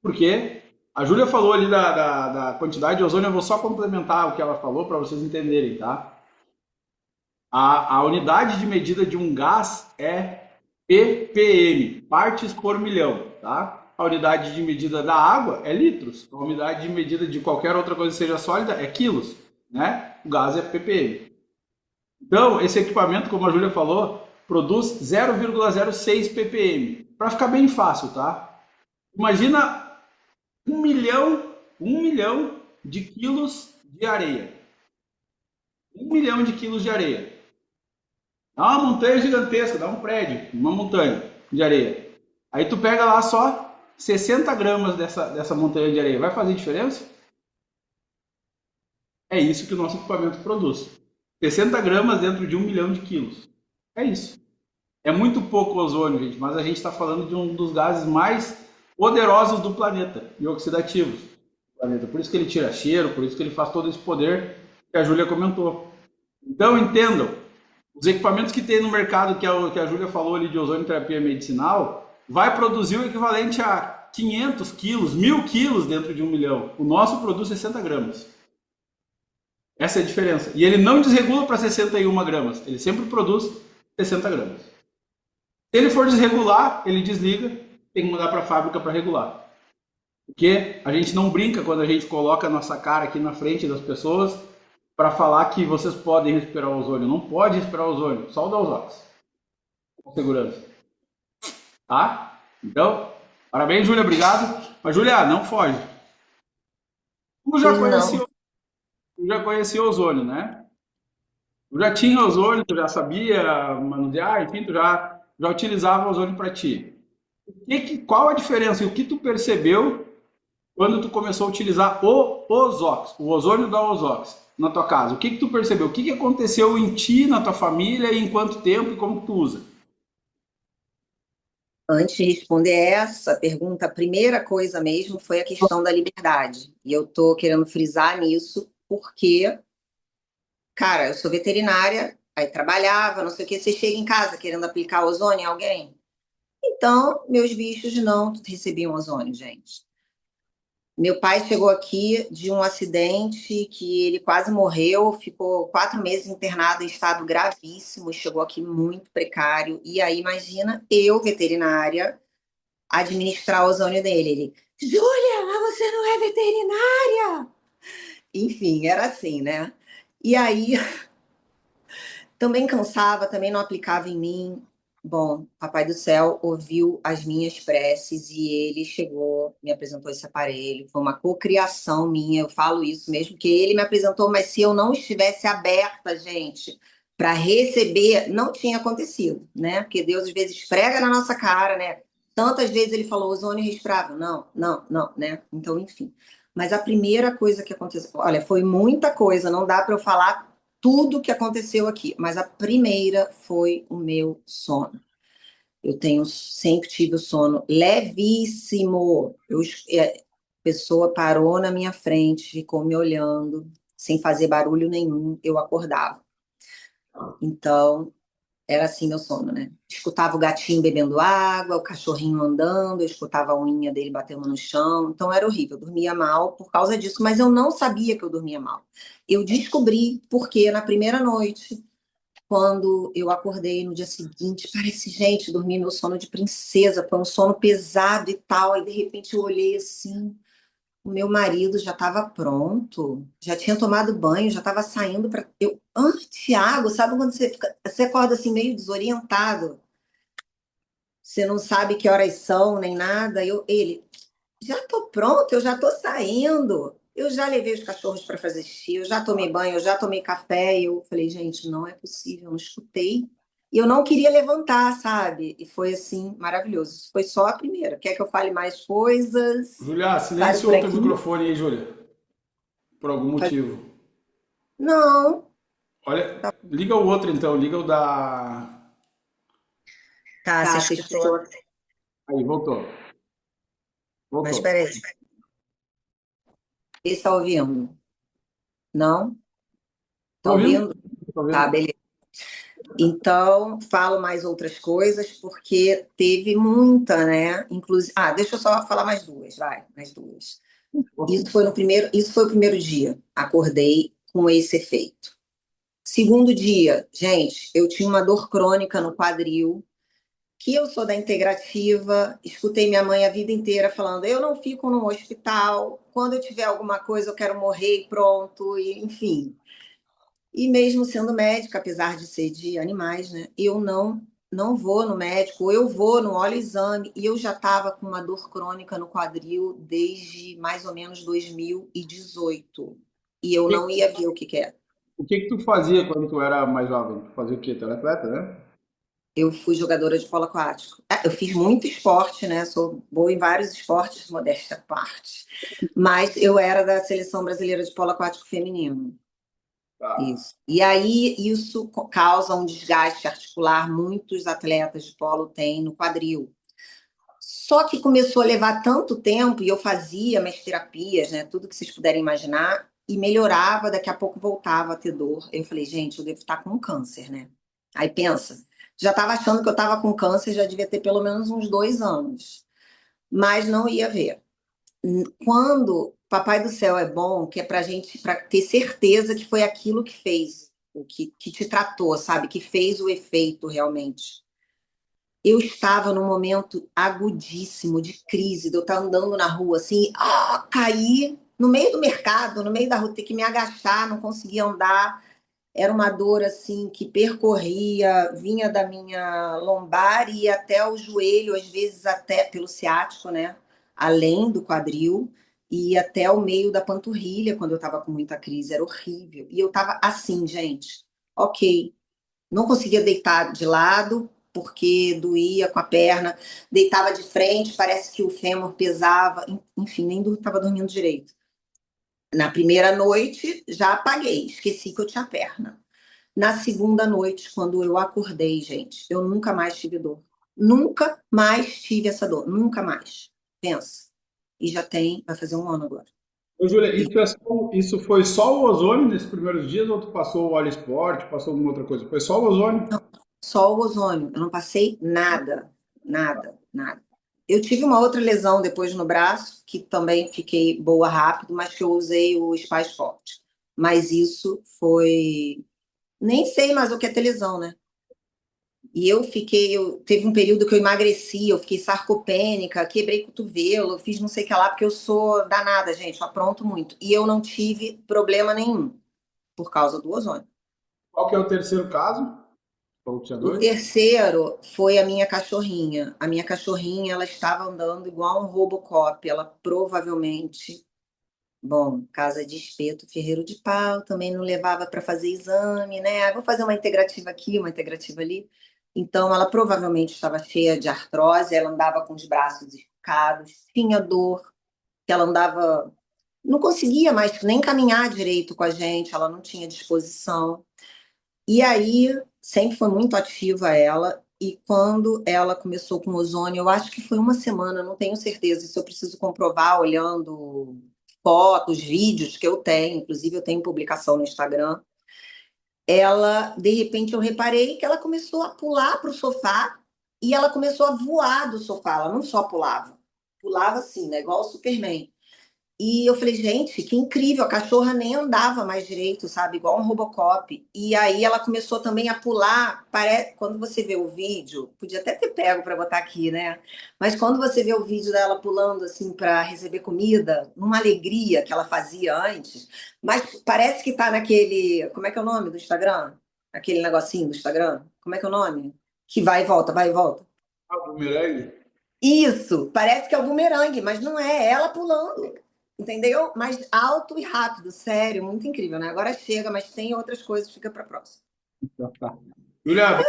Porque a Júlia falou ali da quantidade de ozônio, eu vou só complementar o que ela falou para vocês entenderem, tá? A unidade de medida de um gás é ppm, partes por milhão, tá? A unidade de medida da água é litros. A unidade de medida de qualquer outra coisa que seja sólida é quilos, né? O gás é ppm. Então, esse equipamento, como a Júlia falou, produz 0,06 ppm. Para ficar bem fácil, tá? Imagina 1 milhão de quilos de areia. 1 milhão de quilos de areia. Dá uma montanha gigantesca, dá um prédio, uma montanha de areia. Aí tu pega lá só 60 gramas dessa montanha de areia. Vai fazer diferença? É isso que o nosso equipamento produz. 60 gramas dentro de 1 milhão de quilos. É isso. É muito pouco ozônio, gente, mas a gente está falando de um dos gases mais poderosos do planeta e oxidativos do planeta. Por isso que ele tira cheiro, por isso que ele faz todo esse poder que a Júlia comentou. Então, entendam, os equipamentos que tem no mercado, que a Júlia falou ali de ozonioterapia medicinal, vai produzir o equivalente a 500 quilos, 1.000 quilos dentro de 1 milhão. O nosso produz 60 gramas. Essa é a diferença. E ele não desregula para 61 gramas, ele sempre produz 60 gramas. Se ele for desregular, ele desliga, tem que mandar para a fábrica para regular. Porque a gente não brinca quando a gente coloca a nossa cara aqui na frente das pessoas para falar que vocês podem respirar ozônio. Não pode respirar ozônio, só o da Ozox, com segurança. Tá? Então, parabéns, Júlia, obrigado. Mas, Júlia, não foge. Tu já Pois conhecia, não. tu já conhecia ozônio, né? Tu já tinha ozônio, tu já sabia manusear, enfim, tu já utilizava ozônio para ti. Qual a diferença e o que tu percebeu quando tu começou a utilizar o Ozox, o ozônio da Ozox, na tua casa? O que tu percebeu? O que aconteceu em ti, na tua família, e em quanto tempo e como tu usa? Antes de responder essa pergunta, a primeira coisa mesmo foi a questão da liberdade. E eu tô querendo frisar nisso, porque, cara, eu sou veterinária, aí trabalhava, não sei o que, você chega em casa querendo aplicar ozônio em alguém? Então, meus bichos não recebiam ozônio, gente. Meu pai chegou aqui de um acidente que ele quase morreu, ficou 4 meses internado em estado gravíssimo, chegou aqui muito precário. E aí, imagina, eu, veterinária, administrar o ozônio dele. Ele, Júlia, mas você não é veterinária? Enfim, era assim, né? E aí, também cansava, também não aplicava em mim. Bom, Papai do Céu ouviu as minhas preces e ele chegou, me apresentou esse aparelho. Foi uma cocriação minha, eu falo isso mesmo, que ele me apresentou, mas se eu não estivesse aberta, gente, para receber, não tinha acontecido, né? Porque Deus às vezes esfrega na nossa cara, né? Tantas vezes ele falou ozônio respirava, não, não, não, né? Então, enfim. Mas a primeira coisa que aconteceu, olha, foi muita coisa, não dá para eu falar tudo que aconteceu aqui, mas a primeira foi o meu sono. Eu tenho sempre tive o sono levíssimo. A pessoa parou na minha frente, ficou me olhando, sem fazer barulho nenhum, eu acordava. Então, era assim meu sono, né? Escutava o gatinho bebendo água, o cachorrinho andando, eu escutava a unha dele batendo no chão. Então era horrível, eu dormia mal por causa disso, mas eu não sabia que eu dormia mal. Eu descobri porque na primeira noite, quando eu acordei no dia seguinte, parece, gente, dormi meu sono de princesa, foi um sono pesado e tal, e de repente eu olhei assim, o meu marido já estava pronto, já tinha tomado banho, já estava saindo para. Eu, Tiago, sabe quando você acorda assim meio desorientado? Você não sabe que horas são nem nada. Ele, já tô pronto, eu já tô saindo. Eu já levei os cachorros para fazer xixi, eu já tomei banho, eu já tomei café. E eu falei, gente, não é possível, eu não escutei. E eu não queria levantar, sabe? E foi assim, maravilhoso. Foi só a primeira. Quer que eu fale mais coisas? Júlia, Pare por silenciou o teu aqui? microfone aí, Júlia, por algum motivo. Não. Olha, liga o outro então, liga o da. Tá, você Tá, você escutou. escutou. Aí, voltou. Mas Voltou. espera aí. Ele está ouvindo? Não? Tô Tá ouvindo? ouvindo? Tô Tá, ouvindo. beleza. Então, falo mais outras coisas, porque teve muita, né? Inclusive. Ah, deixa eu só falar mais duas, vai, mais duas. Isso foi o primeiro dia. Acordei com esse efeito. Segundo dia, gente, eu tinha uma dor crônica no quadril, que eu sou da integrativa, escutei minha mãe a vida inteira falando: eu não fico no hospital, quando eu tiver alguma coisa eu quero morrer e pronto, e, enfim. E mesmo sendo médica, apesar de ser de animais, né, eu não vou no médico, ou eu vou, no olho exame, e eu já estava com uma dor crônica no quadril desde mais ou menos 2018. E eu não ia ver o que que era. O que que tu fazia quando tu era mais jovem? Tu fazia o quê? Tu era atleta, né? Eu fui jogadora de polo aquático. Eu fiz muito esporte, né? Sou boa em vários esportes, modéstia à parte. Mas eu era da seleção brasileira de polo aquático feminino. Tá. Isso. E aí isso causa um desgaste articular. Muitos atletas de polo têm no quadril. Só que começou a levar tanto tempo e eu fazia minhas terapias, né? Tudo que vocês puderem imaginar, e melhorava, daqui a pouco voltava a ter dor. Eu falei, gente, eu devo estar com câncer, né? Aí pensa, já estava achando que eu estava com câncer, já devia ter pelo menos uns 2 anos, mas não ia ver. Quando Papai do Céu é bom, que é pra gente, para ter certeza que foi aquilo que fez, o que te tratou, sabe? Que fez o efeito realmente. Eu estava num momento agudíssimo de crise, de eu estar andando na rua assim, caí no meio do mercado, no meio da rua, ter que me agachar, não conseguia andar. Era uma dor assim que percorria, vinha da minha lombar e ia até o joelho, às vezes até pelo ciático, né? Além do quadril, e ia até o meio da panturrilha quando eu estava com muita crise. Era horrível. E eu estava assim, gente. Ok, não conseguia deitar de lado, porque doía com a perna. Deitava de frente, parece que o fêmur pesava. Enfim, nem estava dormindo direito. Na primeira noite, já apaguei, esqueci que eu tinha perna. Na segunda noite, quando eu acordei, gente, eu nunca mais tive dor. Nunca mais tive essa dor. Nunca mais. Pensa. E já vai fazer um ano agora. Ô, Júlia, E isso foi só o ozônio nesses primeiros dias ou tu passou o óleo esporte, passou alguma outra coisa? Foi só o ozônio? só o ozônio. Eu não passei nada. Nada, nada. Eu tive uma outra lesão depois no braço, que também fiquei boa rápido, mas que eu usei o Spa Sport. Mas isso foi. Nem sei mais o que é ter lesão, né? E teve um período que eu emagreci, eu fiquei sarcopênica, quebrei cotovelo, fiz não sei o que lá, porque eu sou danada, gente, eu apronto muito. E eu não tive problema nenhum por causa do ozônio. Qual que é o terceiro caso? Falou que tinha O dois? terceiro foi a minha cachorrinha. A minha cachorrinha, ela estava andando igual um Robocop. Ela provavelmente Bom, casa de espeto, ferreiro de pau, também não levava para fazer exame, né? Vou fazer uma integrativa aqui, uma integrativa ali. Então, ela provavelmente estava cheia de artrose, ela andava com os braços escados, tinha dor, que ela andava, não conseguia mais nem caminhar direito com a gente, ela não tinha disposição. E aí, sempre foi muito ativa ela. E quando ela começou com ozônio, eu acho que foi uma semana, não tenho certeza, isso eu preciso comprovar olhando fotos, vídeos que eu tenho, inclusive eu tenho publicação no Instagram. Ela, de repente, eu reparei que ela começou a pular para o sofá e ela começou a voar do sofá. Ela não só pulava, pulava assim, né, igual o Superman. E eu falei, gente, que incrível, a cachorra nem andava mais direito, sabe? Igual um Robocop. E aí ela começou também a pular. Quando você vê o vídeo, podia até ter pego para botar aqui, né? Mas quando você vê o vídeo dela pulando assim para receber comida, numa alegria que ela fazia antes, mas parece que tá naquele. Como é que é o nome do Instagram? Aquele negocinho do Instagram? Como é que é o nome? Que vai e volta, vai e volta. Ah, bumerangue? Isso, parece que é o bumerangue, mas não é, é ela pulando, entendeu? Mas alto e rápido, sério, muito incrível, né? Agora chega, mas tem outras coisas, fica para próxima. Tá, tá. Júlia,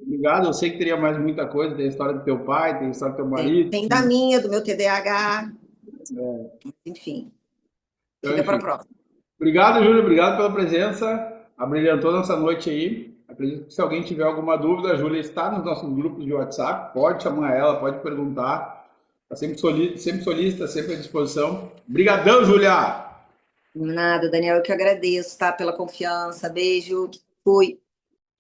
obrigado. Eu sei que teria mais muita coisa. Tem a história do teu pai, tem a história do teu marido. Tem da minha, do meu TDAH, enfim, Então, fica para enfim. próxima. Obrigado, Júlia. Obrigado pela presença. Abrilhantou nossa noite aí. Acredito que se alguém tiver alguma dúvida, a Júlia está nos nossos grupos de WhatsApp. Pode chamar ela, pode perguntar. Está sempre solícita, sempre à disposição. Obrigadão, Júlia! Nada, Daniel, eu que agradeço, tá? Pela confiança. Beijo, fui.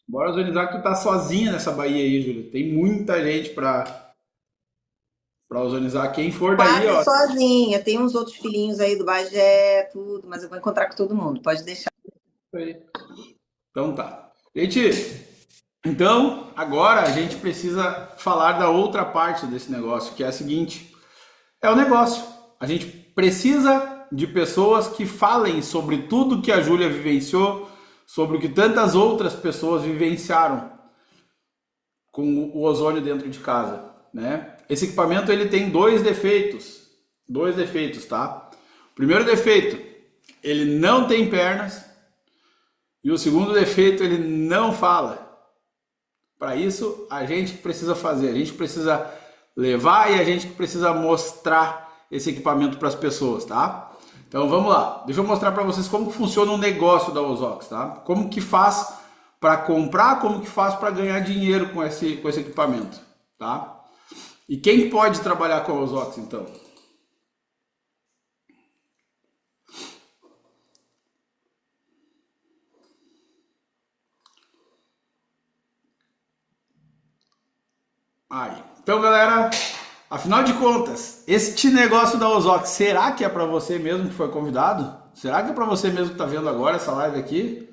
Bora organizar que tu tá sozinha nessa Bahia aí, Júlia. Tem muita gente para ozonizar. Quem for daí, Quase ó. sozinha, tem uns outros filhinhos aí do Bagé, tudo, mas eu vou encontrar com todo mundo, pode deixar. Isso aí. Então tá. Gente, então agora a gente precisa falar da outra parte desse negócio, que é a seguinte: é o negócio. A gente precisa de pessoas que falem sobre tudo que a Júlia vivenciou, sobre o que tantas outras pessoas vivenciaram com o ozônio dentro de casa, né? Esse equipamento ele tem dois defeitos, tá? O primeiro defeito, ele não tem pernas, e o segundo defeito, ele não fala. Para isso, a gente precisa fazer, a gente precisa levar e a gente precisa mostrar esse equipamento para as pessoas, tá? Então vamos lá, deixa eu mostrar para vocês como que funciona o negócio da Ozox, tá? Como que faz para comprar, como que faz para ganhar dinheiro com esse equipamento, tá? E quem pode trabalhar com a Ozox, então? Aí. Então, galera, afinal de contas, este negócio da Ozox, será que é para você mesmo que foi convidado? Será que é para você mesmo que está vendo agora essa live aqui?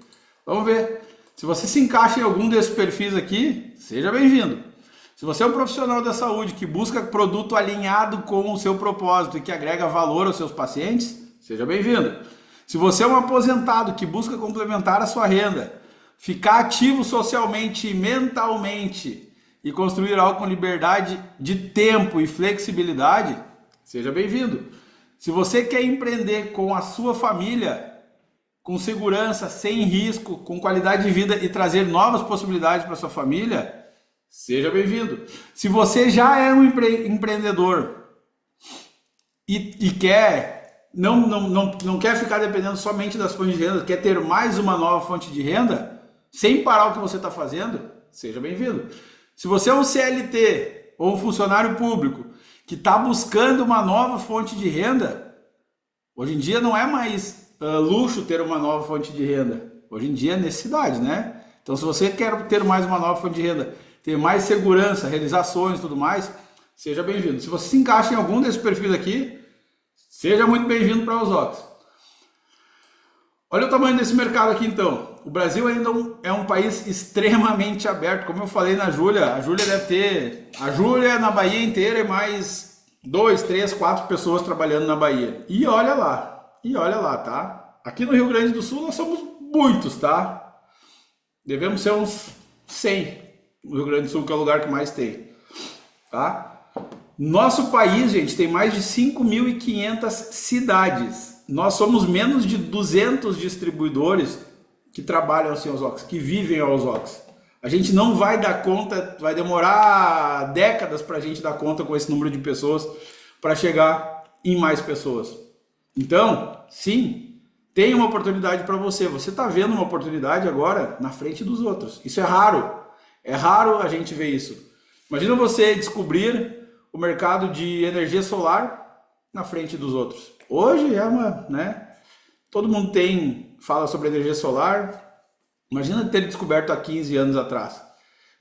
Vamos ver. Se você se encaixa em algum desses perfis aqui, seja bem-vindo. Se você é um profissional da saúde que busca produto alinhado com o seu propósito e que agrega valor aos seus pacientes, seja bem-vindo. Se você é um aposentado que busca complementar a sua renda, ficar ativo socialmente e mentalmente e construir algo com liberdade de tempo e flexibilidade, seja bem-vindo. Se você quer empreender com a sua família, com segurança, sem risco, com qualidade de vida e trazer novas possibilidades para sua família, seja bem-vindo. Se você já é um empreendedor e quer não quer ficar dependendo somente das fontes de renda, quer ter mais uma nova fonte de renda, sem parar o que você está fazendo, seja bem-vindo. Se você é um CLT ou um funcionário público que está buscando uma nova fonte de renda, hoje em dia não é mais luxo ter uma nova fonte de renda. Hoje em dia é necessidade, né? Então, se você quer ter mais uma nova fonte de renda, ter mais segurança, realizações e tudo mais, seja bem-vindo. Se você se encaixa em algum desses perfis aqui, seja muito bem-vindo para a Ozox. Olha o tamanho desse mercado aqui, então. O Brasil ainda é um país extremamente aberto. Como eu falei na Júlia, a Júlia deve ter... A Júlia na Bahia inteira e mais 2, 3, 4 pessoas trabalhando na Bahia. E olha lá, tá? Aqui no Rio Grande do Sul nós somos muitos, tá? Devemos ser uns 100 no Rio Grande do Sul, que é o lugar que mais tem, tá? Nosso país, gente, tem mais de 5.500 cidades. nós somos menos de 200 distribuidores que trabalham assim aos OX, que vivem aos OX. A gente não vai dar conta, vai demorar décadas para a gente dar conta com esse número de pessoas para chegar em mais pessoas. Então, sim, tem uma oportunidade para você. Você está vendo uma oportunidade agora na frente dos outros. Isso é raro. É raro a gente ver isso. Imagina você descobrir o mercado de energia solar na frente dos outros. Hoje é uma, né? Todo mundo fala sobre energia solar. Imagina ter descoberto há 15 anos atrás.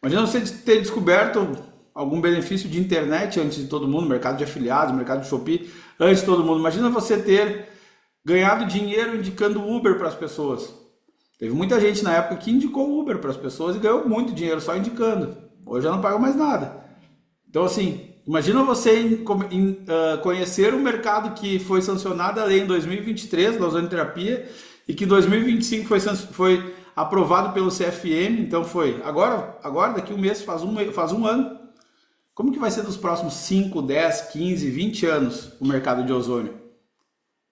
Imagina você ter descoberto algum benefício de internet antes de todo mundo, mercado de afiliados, mercado de Shopee, antes de todo mundo. Imagina você ter ganhado dinheiro indicando Uber para as pessoas. Teve muita gente na época que indicou Uber para as pessoas e ganhou muito dinheiro só indicando. Hoje já não paga mais nada. Então, assim, imagina você conhecer um mercado que foi sancionada a lei em 2023 da ozonoterapia e que em 2025 foi aprovado pelo CFM. Então foi agora daqui um mês, faz um ano. Como que vai ser nos próximos 5, 10, 15, 20 anos o mercado de ozônio?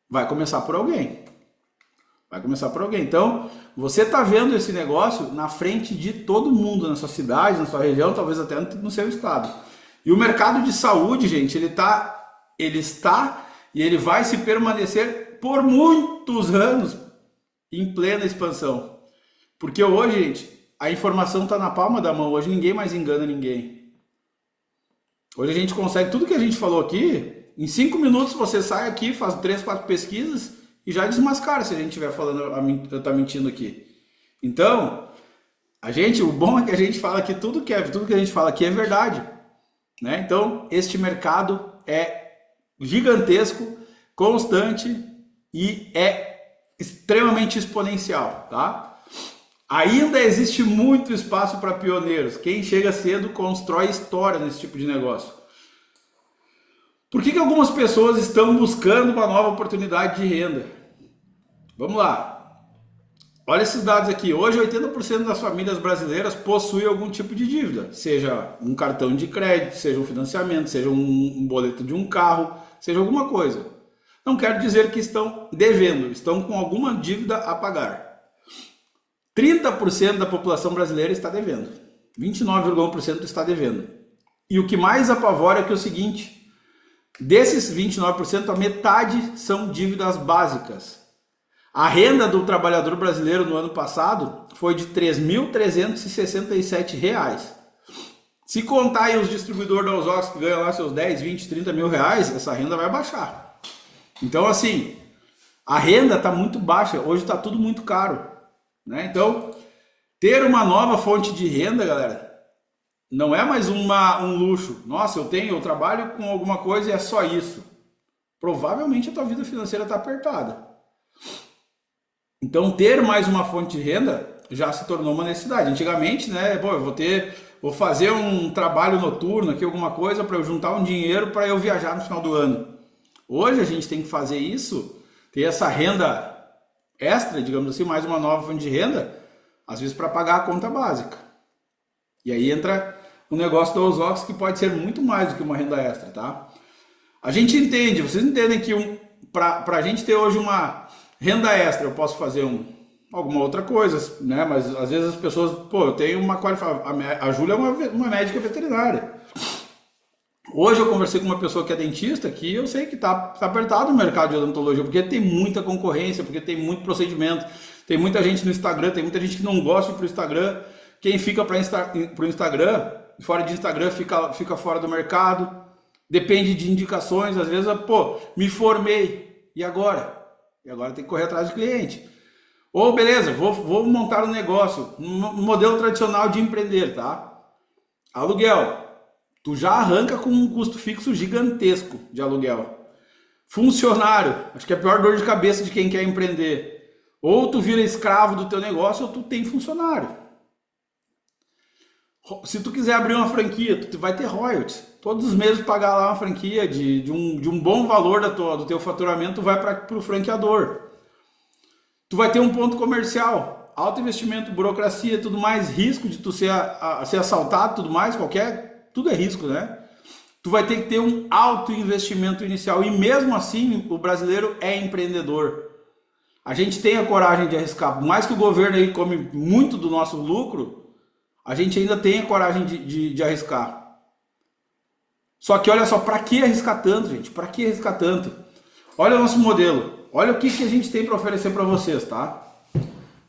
Vai começar por alguém. Vai começar por alguém. Então, você está vendo esse negócio na frente de todo mundo, na sua cidade, na sua região, talvez até no seu estado. E o mercado de saúde, gente, ele está e ele vai se permanecer por muitos anos em plena expansão. Porque hoje, gente, a informação está na palma da mão. Hoje ninguém mais engana ninguém. Hoje a gente consegue, tudo que a gente falou aqui, em 5 minutos você sai aqui, faz 3, 4 pesquisas e já desmascara se a gente estiver falando, eu estou mentindo aqui. Então, o bom é que a gente fala que tudo que a gente fala aqui é verdade. Né? Então, este mercado é gigantesco, constante e é extremamente exponencial, tá? Ainda existe muito espaço para pioneiros. Quem chega cedo constrói história nesse tipo de negócio. Por que algumas pessoas estão buscando uma nova oportunidade de renda? Vamos lá. Olha esses dados aqui. Hoje, 80% das famílias brasileiras possuem algum tipo de dívida. Seja um cartão de crédito, seja um financiamento, seja um boleto de um carro, seja alguma coisa. Não quero dizer que estão devendo, estão com alguma dívida a pagar. 30% da população brasileira está devendo. 29,1% está devendo. E o que mais apavora é que é o seguinte: desses 29%, a metade são dívidas básicas. A renda do trabalhador brasileiro no ano passado foi de R$ 3.367. Se contar aí os distribuidores da Ozóx que ganham lá seus 10, 20, 30 mil reais, essa renda vai baixar. Então, assim, a renda está muito baixa. Hoje está tudo muito caro. Né? Então, ter uma nova fonte de renda, galera, não é mais um luxo. Nossa, eu trabalho com alguma coisa e é só isso. Provavelmente a tua vida financeira está apertada. Então, ter mais uma fonte de renda já se tornou uma necessidade. Antigamente, né, eu vou fazer um trabalho noturno aqui, alguma coisa, para eu juntar um dinheiro para eu viajar no final do ano. Hoje a gente tem que fazer isso, ter essa renda extra, digamos assim, mais uma nova fonte de renda, às vezes para pagar a conta básica. E aí entra o negócio da Ozóx, que pode ser muito mais do que uma renda extra, tá? A gente entende, vocês entendem que para a gente ter hoje uma renda extra, eu posso fazer alguma outra coisa, né? Mas às vezes as pessoas, eu tenho uma qualificação. A Júlia é uma médica veterinária. Hoje eu conversei com uma pessoa que é dentista, que eu sei que tá apertado o mercado de odontologia, porque tem muita concorrência, porque tem muito procedimento, tem muita gente no Instagram, tem muita gente que não gosta de ir pro Instagram. Quem fica pro Instagram, fora de Instagram, fica fora do mercado. Depende de indicações, às vezes, me formei, e agora? E agora tem que correr atrás de cliente. Ou beleza, vou montar um negócio, um modelo tradicional de empreender, tá? Aluguel. Tu já arranca com um custo fixo gigantesco de aluguel. Funcionário. Acho que é a pior dor de cabeça de quem quer empreender. Ou tu vira escravo do teu negócio ou tu tem funcionário. Se tu quiser abrir uma franquia, tu vai ter royalties. Todos os meses pagar lá uma franquia de um bom valor do teu faturamento vai para o franqueador. Tu vai ter um ponto comercial, alto investimento, burocracia, tudo mais, risco de tu ser assaltado, tudo mais, tudo é risco, né? Tu vai ter que ter um alto investimento inicial e mesmo assim o brasileiro é empreendedor. A gente tem a coragem de arriscar, por mais que o governo aí come muito do nosso lucro, a gente ainda tem a coragem de arriscar. Só que olha só, para que arriscar tanto, gente? Para que arriscar tanto? Olha o nosso modelo. Olha o que a gente tem para oferecer para vocês, tá?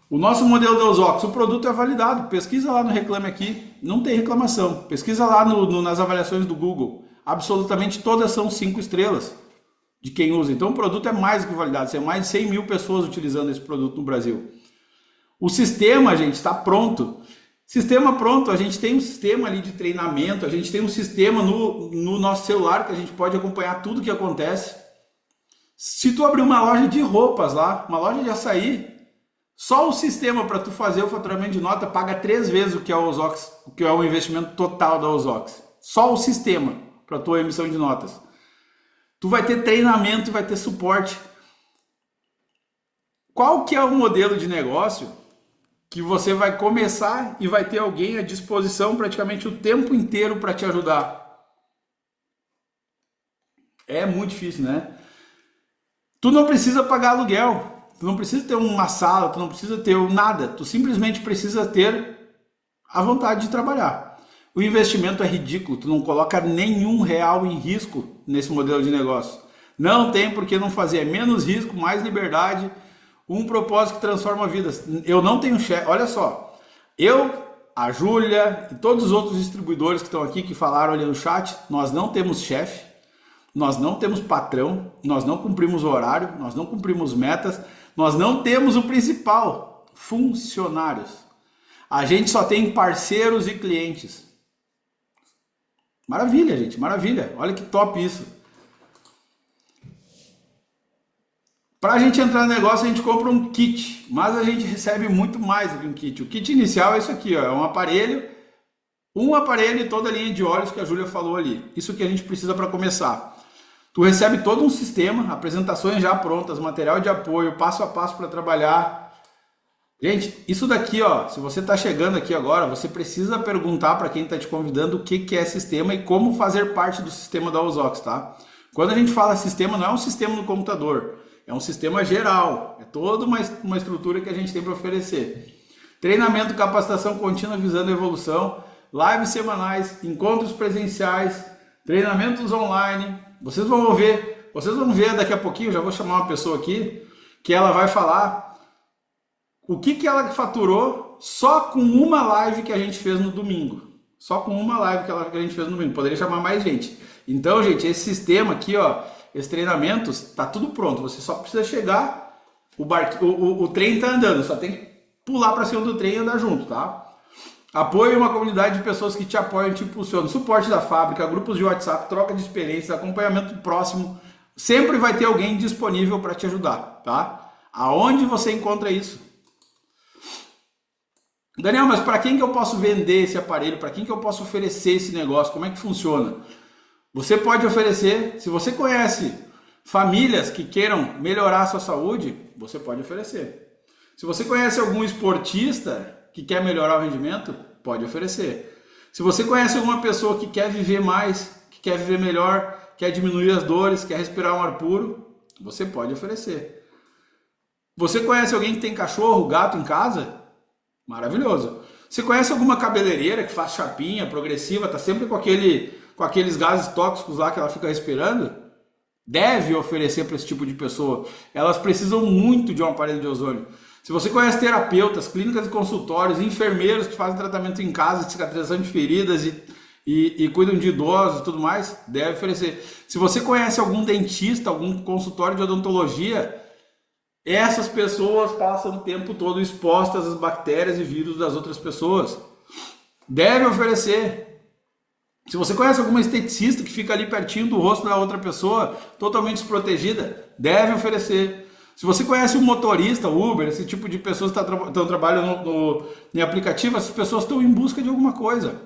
O nosso modelo da Usox, o produto é validado. Pesquisa lá no Reclame Aqui, não tem reclamação. Pesquisa lá nas avaliações do Google. Absolutamente todas são 5 estrelas de quem usa. Então o produto é mais do que validado. Tem mais de 100 mil pessoas utilizando esse produto no Brasil. O sistema, gente, está pronto. Sistema pronto, a gente tem um sistema ali de treinamento, a gente tem um sistema no nosso celular que a gente pode acompanhar tudo que acontece. Se tu abrir uma loja de roupas lá, uma loja de açaí, só o sistema para tu fazer o faturamento de nota paga 3 vezes o que é o Usox, o que é o investimento total da Usox. Só o sistema para tua emissão de notas. Tu vai ter treinamento e vai ter suporte. Qual que é o modelo de negócio que você vai começar e vai ter alguém à disposição praticamente o tempo inteiro para te ajudar? É muito difícil, né? Tu não precisa pagar aluguel. Tu não precisa ter uma sala, tu não precisa ter nada, tu simplesmente precisa ter a vontade de trabalhar. O investimento é ridículo, tu não coloca nenhum real em risco nesse modelo de negócio. Não tem por que não fazer, é menos risco, mais liberdade, um propósito que transforma vidas. Eu não tenho chefe, olha só, eu, a Júlia e todos os outros distribuidores que estão aqui, que falaram ali no chat, nós não temos chefe, nós não temos patrão, nós não cumprimos horário, nós não cumprimos metas, nós não temos o principal, funcionários. A gente só tem parceiros e clientes. Maravilha, gente, maravilha. Olha que top isso. Para a gente entrar no negócio, a gente compra um kit, mas a gente recebe muito mais do que um kit. O kit inicial é isso aqui, ó, é um aparelho e toda a linha de óleos que a Júlia falou ali. Isso que a gente precisa para começar. Tu recebe todo um sistema, apresentações já prontas, material de apoio, passo a passo para trabalhar. Gente, isso daqui, ó, se você está chegando aqui agora, você precisa perguntar para quem está te convidando o que é sistema e como fazer parte do sistema da Usox, tá? Quando a gente fala sistema, não é um sistema no computador, é um sistema geral, é toda uma estrutura que a gente tem para oferecer. Treinamento, capacitação contínua visando evolução, lives semanais, encontros presenciais, treinamentos online. Vocês vão ver daqui a pouquinho, já vou chamar uma pessoa aqui, que ela vai falar o que ela faturou só com uma live que a gente fez no domingo. Só com uma live que a gente fez no domingo. Poderia chamar mais gente. Então, gente, esse sistema aqui, ó, esses treinamentos, tá tudo pronto. Você só precisa chegar, o trem tá andando, só tem que pular para cima do trem e andar junto, tá? Apoio uma comunidade de pessoas que te apoiam, te impulsionam, suporte da fábrica, grupos de WhatsApp, troca de experiências, acompanhamento próximo. Sempre vai ter alguém disponível para te ajudar, tá? Aonde você encontra isso? Daniel, mas para quem que eu posso vender esse aparelho? Para quem que eu posso oferecer esse negócio? Como é que funciona? Você pode oferecer, se você conhece famílias que queiram melhorar a sua saúde, você pode oferecer. Se você conhece algum esportista que quer melhorar o rendimento, pode oferecer. Se você conhece alguma pessoa que quer viver mais, que quer viver melhor, quer diminuir as dores, quer respirar um ar puro, você pode oferecer. Você conhece alguém que tem cachorro, gato em casa? Maravilhoso. Você conhece alguma cabeleireira que faz chapinha progressiva, tá sempre com aqueles gases tóxicos lá que ela fica respirando? Deve oferecer para esse tipo de pessoa. Elas precisam muito de um aparelho de ozônio. Se você conhece terapeutas, clínicas e consultórios, enfermeiros que fazem tratamento em casa, de cicatrização de feridas e cuidam de idosos e tudo mais, deve oferecer. Se você conhece algum dentista, algum consultório de odontologia, essas pessoas passam o tempo todo expostas às bactérias e vírus das outras pessoas. Deve oferecer. Se você conhece alguma esteticista que fica ali pertinho do rosto da outra pessoa, totalmente desprotegida, deve oferecer. Se você conhece um motorista, Uber, esse tipo de pessoas que estão trabalhando em aplicativo, essas pessoas estão em busca de alguma coisa.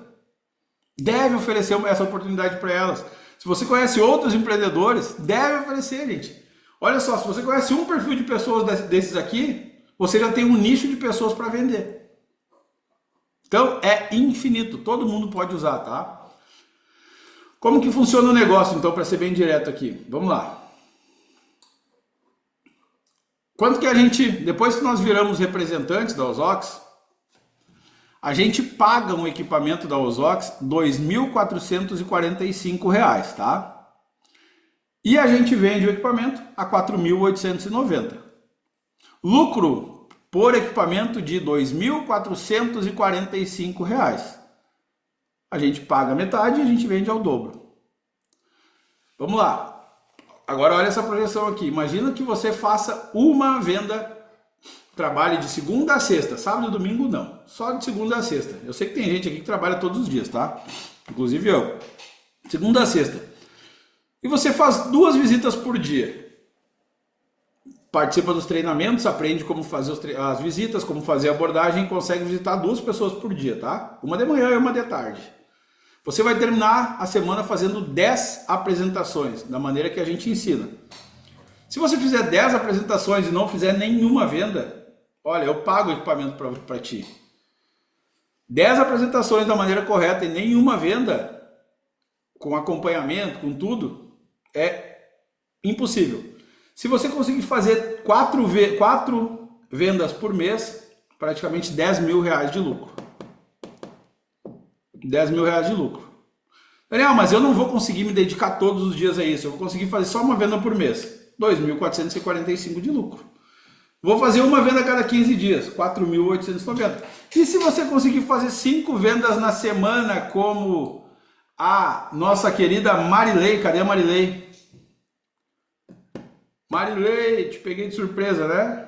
Deve oferecer essa oportunidade para elas. Se você conhece outros empreendedores, deve oferecer, gente. Olha só, se você conhece um perfil de pessoas desses aqui, você já tem um nicho de pessoas para vender. Então, é infinito. Todo mundo pode usar, tá? Como que funciona o negócio, então, para ser bem direto aqui? Vamos lá. Quanto que a gente, depois que nós viramos representantes da Ozox, a gente paga um equipamento da Ozox R$ 2.445, tá? E a gente vende o equipamento a 4.890. Lucro por equipamento de R$ 2.445. A gente paga metade e a gente vende ao dobro. Vamos lá. Agora olha essa projeção aqui. Imagina que você faça uma venda, trabalhe de segunda a sexta, sábado e domingo não, só de segunda a sexta. Eu sei que tem gente aqui que trabalha todos os dias, tá? Inclusive eu. Segunda a sexta. E você faz 2 visitas por dia. Participa dos treinamentos, aprende como fazer as visitas, como fazer a abordagem, e consegue visitar 2 pessoas por dia, tá? Uma de manhã e uma de tarde. Você vai terminar a semana fazendo 10 apresentações, da maneira que a gente ensina. Se você fizer 10 apresentações e não fizer nenhuma venda, olha, eu pago o equipamento para ti. 10 apresentações da maneira correta e nenhuma venda, com acompanhamento, com tudo, é impossível. Se você conseguir fazer 4 vendas por mês, praticamente R$ 10.000 de lucro. R$ 10.000 de lucro. Daniel, mas eu não vou conseguir me dedicar todos os dias a isso. Eu vou conseguir fazer só uma venda por mês. R$ 2.445 de lucro. Vou fazer uma venda a cada 15 dias. R$ 4.890. E se você conseguir fazer 5 vendas na semana, como a nossa querida Marilei. Cadê a Marilei? Marilei, te peguei de surpresa, né?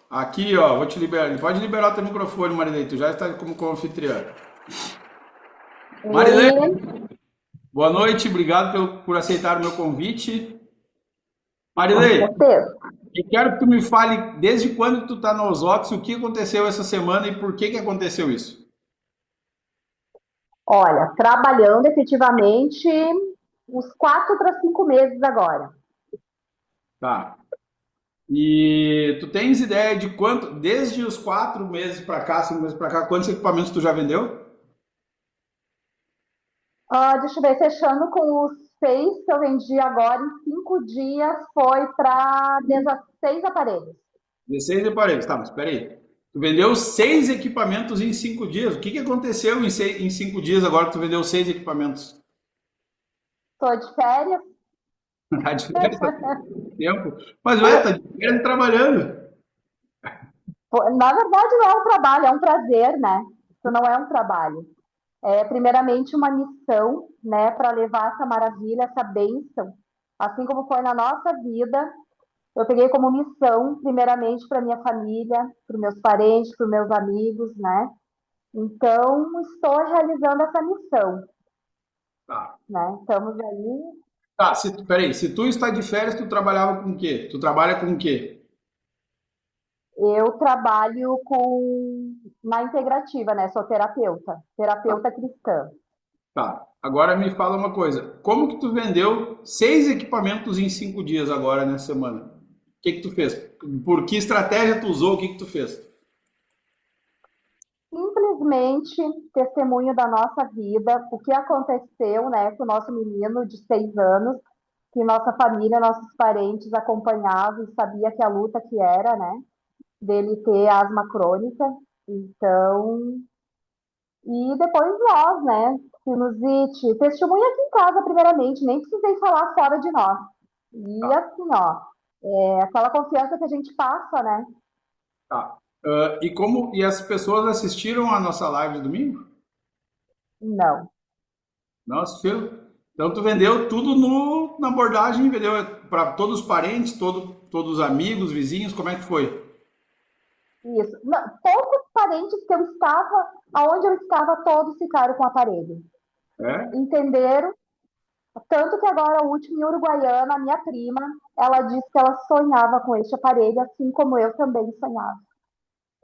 Aqui, ó, vou te liberar. Pode liberar o teu microfone, Marilei. Tu já está como anfitriã. Marilei, E, boa noite. Obrigado por aceitar o meu convite. com Marilei, certeza. eu quero que tu me fale desde quando tu tá no Ozox, o que aconteceu essa semana e por que que aconteceu isso. Olha, trabalhando efetivamente uns 4 para 5 meses agora. Tá. E tu tens ideia de quanto, desde os 4 meses para cá, 5 meses para cá, quantos equipamentos tu já vendeu? Deixa eu ver, fechando com os 6 que eu vendi agora, em 5 dias foi para 16 aparelhos. 16 aparelhos. Tá, mas espera aí. Tu vendeu 6 equipamentos em 5 dias. O que que aconteceu em 5 dias agora que tu vendeu 6 equipamentos? Estou de férias. Tá de férias, tá tempo. Mas ué, tá de férias trabalhando. Na verdade, não é um trabalho, é um prazer, né? Isso não é um trabalho. É primeiramente uma missão, né, para levar essa maravilha, essa bênção, assim como foi na nossa vida. Eu peguei como missão, primeiramente, para minha família, para os meus parentes, para os meus amigos, né? Então, estou realizando essa missão, Tá. né? Estamos aí. Tá, peraí, se tu está de férias, tu trabalhava com o quê? Tu trabalha com o quê? Eu trabalho na integrativa, né? Sou terapeuta, terapeuta cristã. Tá. Agora me fala uma coisa. Como que tu vendeu 6 equipamentos em 5 dias agora nessa semana? O que que tu fez? Por que estratégia tu usou? O que que tu fez? Simplesmente testemunho da nossa vida, o que aconteceu, né, com o nosso menino de 6 anos, que nossa família, nossos parentes acompanhavam e sabia que a luta que era, né? Dele ter asma crônica. Então, e depois nós, né? Sinusite, testemunha aqui em casa, primeiramente, nem precisei falar fora de nós. E Tá, assim, ó, aquela confiança que a gente passa, né? tá. E as pessoas assistiram a nossa live de domingo? Não. Não assistiram? Então tu vendeu tudo na abordagem, vendeu para todos os parentes, todos os amigos, vizinhos, como é que foi? Isso. Não, poucos parentes que eu estava, aonde eu estava, todos ficaram com o aparelho. É? Entenderam? Tanto que agora, o último em Uruguaiana, a minha prima, ela disse que ela sonhava com este aparelho, assim como eu também sonhava.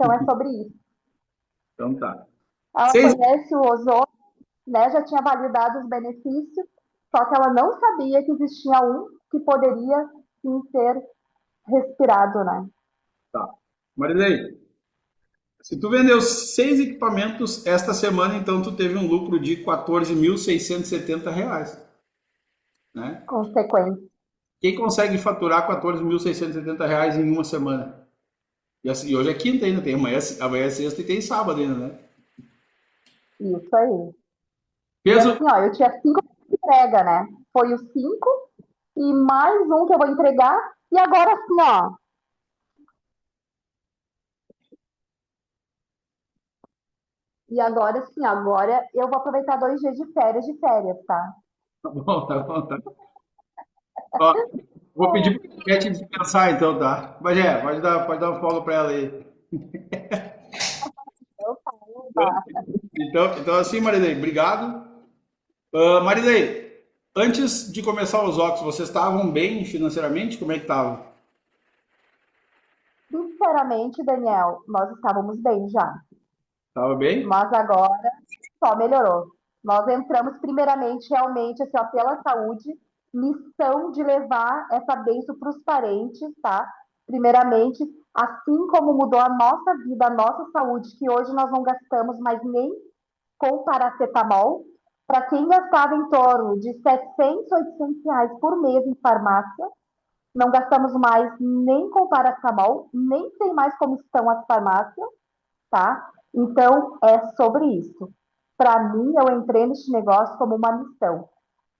Então é sobre isso. Então tá. Ela Seis, conhece o ozônio, né, já tinha validado os benefícios, só que ela não sabia que existia um que poderia sim ser respirado, né? tá. Marilei, Se tu vendeu 6 equipamentos esta semana, então tu teve um lucro de R$ 14.670, né? Consequência. Quem consegue faturar R$ 14.670 em uma semana? E assim, hoje é quinta ainda, tem amanhã é sexta e tem sábado ainda, né? Isso aí. E Peso, assim, ó, eu tinha 5 de entrega, né? Foi os 5 e mais um que eu vou entregar. E agora assim, ó. E agora sim, agora eu vou aproveitar 2 dias de férias, tá? tá bom, tá bom, tá. Ó, vou pedir para a Cat descansar então, tá? Mas pode dar uma folga para ela aí. Eu tá. Então assim, Marilei, obrigado. Marilei, antes de começar os óculos, vocês estavam bem financeiramente? Como é que estavam? Sinceramente, Daniel, nós estávamos bem já. Tava bem? Mas agora só melhorou. Nós entramos primeiramente realmente assim, ó, pela saúde, missão de levar essa bênção para os parentes, tá? Primeiramente, assim como mudou a nossa vida, a nossa saúde, que hoje nós não gastamos mais nem com paracetamol, para quem gastava em torno de 700, 800 reais por mês em farmácia, não gastamos mais nem com paracetamol, nem sei mais como estão as farmácias, tá? Então, é sobre isso. Para mim, eu entrei neste negócio como uma missão.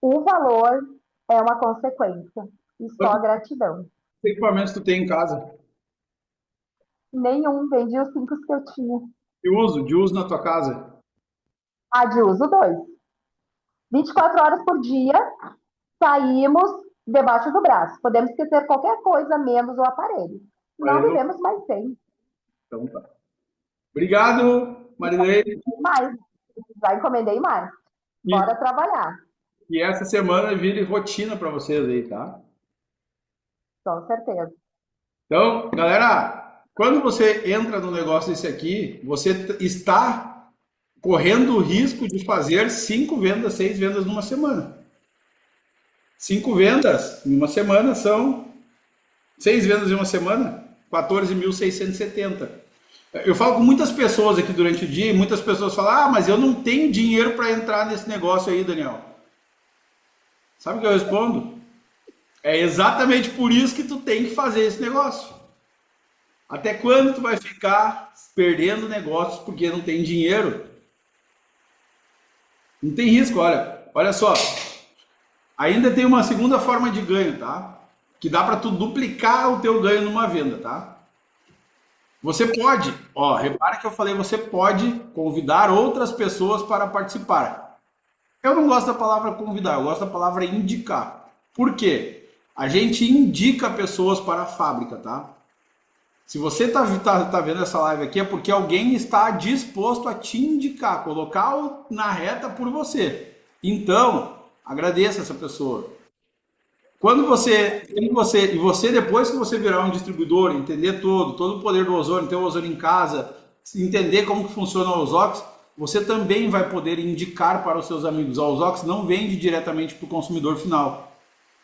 O valor é uma consequência e só Quantos gratidão. equipamentos tu tem em casa? Nenhum, vendi os 5 que eu tinha. De uso na tua casa? Ah, de uso 2. 24 horas por dia, saímos debaixo do braço. Podemos esquecer qualquer coisa menos o aparelho. Não Aparelho. vivemos mais sem. Então tá. Obrigado, Marilei. Mais. Já encomendei mais. E, Bora trabalhar. e essa semana vire rotina para vocês aí, tá? Com certeza. Então, galera, quando você entra no negócio desse aqui, você está correndo o risco de fazer 5 vendas, 6 vendas numa semana. 5 vendas em uma semana são 6 vendas em uma semana, 14.670. Eu falo com muitas pessoas aqui durante o dia e muitas pessoas falam: ah, mas eu não tenho dinheiro para entrar nesse negócio aí, Daniel. Sabe o que eu respondo? É exatamente por isso que tu tem que fazer esse negócio. Até quando tu vai ficar perdendo negócios porque não tem dinheiro? Não tem risco, olha só. Ainda tem uma segunda forma de ganho, tá? Que dá para tu duplicar o teu ganho numa venda, tá? Você pode, repara que eu falei, você pode convidar outras pessoas para participar. Eu não gosto da palavra convidar, eu gosto da palavra indicar. Por quê? A gente indica pessoas para a fábrica, tá? Se você tá vendo essa live aqui é porque alguém está disposto a te indicar, colocar na reta por você. Então, agradeça essa pessoa. E você depois que você virar um distribuidor, entender todo o poder do ozônio, ter o ozônio em casa, entender como que funciona o Ozox, você também vai poder indicar para os seus amigos. A Ozox não vende diretamente para o consumidor final.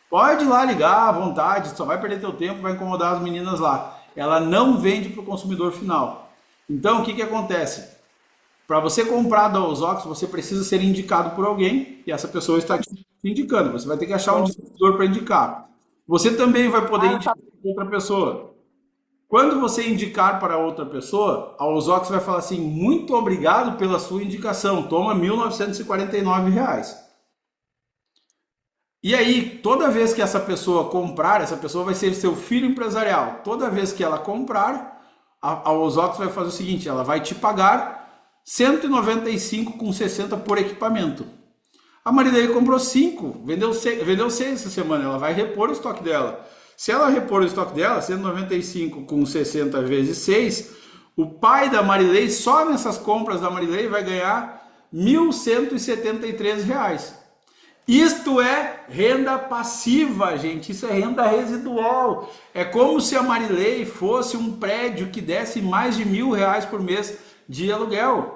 Pode ir lá ligar à vontade, só vai perder teu tempo, vai incomodar as meninas lá. Ela não vende para o consumidor final. Então, o que acontece? Para você comprar da Ozox, você precisa ser indicado por alguém e essa pessoa está te indicando. Você vai ter que achar um distribuidor para indicar. Você também vai poder indicar para outra pessoa. Quando você indicar para outra pessoa, a Ozox vai falar assim: muito obrigado pela sua indicação, toma R$ 1.949. E aí, toda vez que essa pessoa comprar, essa pessoa vai ser seu filho empresarial. Toda vez que ela comprar, a Ozox vai fazer o seguinte: ela vai te pagar R$ 195,60 por equipamento. A Marilei comprou 5, vendeu 6 essa semana, ela vai repor o estoque dela. Se ela repor o estoque dela, 195,60 vezes 6, o pai da Marilei, só nessas compras da Marilei, vai ganhar R$ 1.173. Isto é renda passiva, gente. Isso é renda residual. É como se a Marilei fosse um prédio que desse mais de R$ 1.000 por mês de aluguel.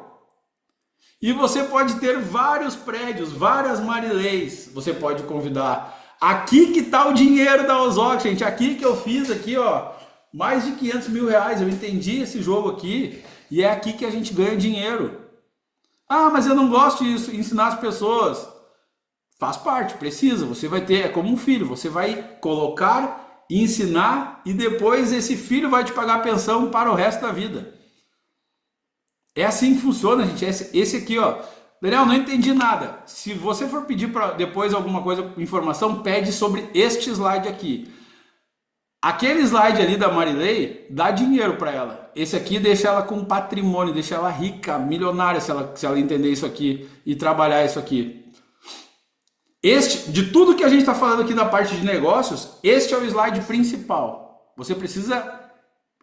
E você pode ter vários prédios, várias Marileis. Você pode convidar. Aqui que está o dinheiro da Ozox, gente. Aqui que eu fiz aqui, ó, mais de R$ 500 mil. Eu entendi esse jogo aqui. E é aqui que a gente ganha dinheiro. Ah, mas eu não gosto de ensinar as pessoas. Faz parte, precisa. Você vai ter, é como um filho, você vai colocar, ensinar e depois esse filho vai te pagar a pensão para o resto da vida. É assim que funciona, gente. Esse aqui, ó. Daniel, não entendi nada. Se você for pedir para depois alguma coisa, informação, pede sobre este slide aqui. Aquele slide ali da Marilei dá dinheiro para ela. Esse aqui deixa ela com patrimônio, deixa ela rica, milionária, se ela entender isso aqui e trabalhar isso aqui. De tudo que a gente está falando aqui da parte de negócios, este é o slide principal. Você precisa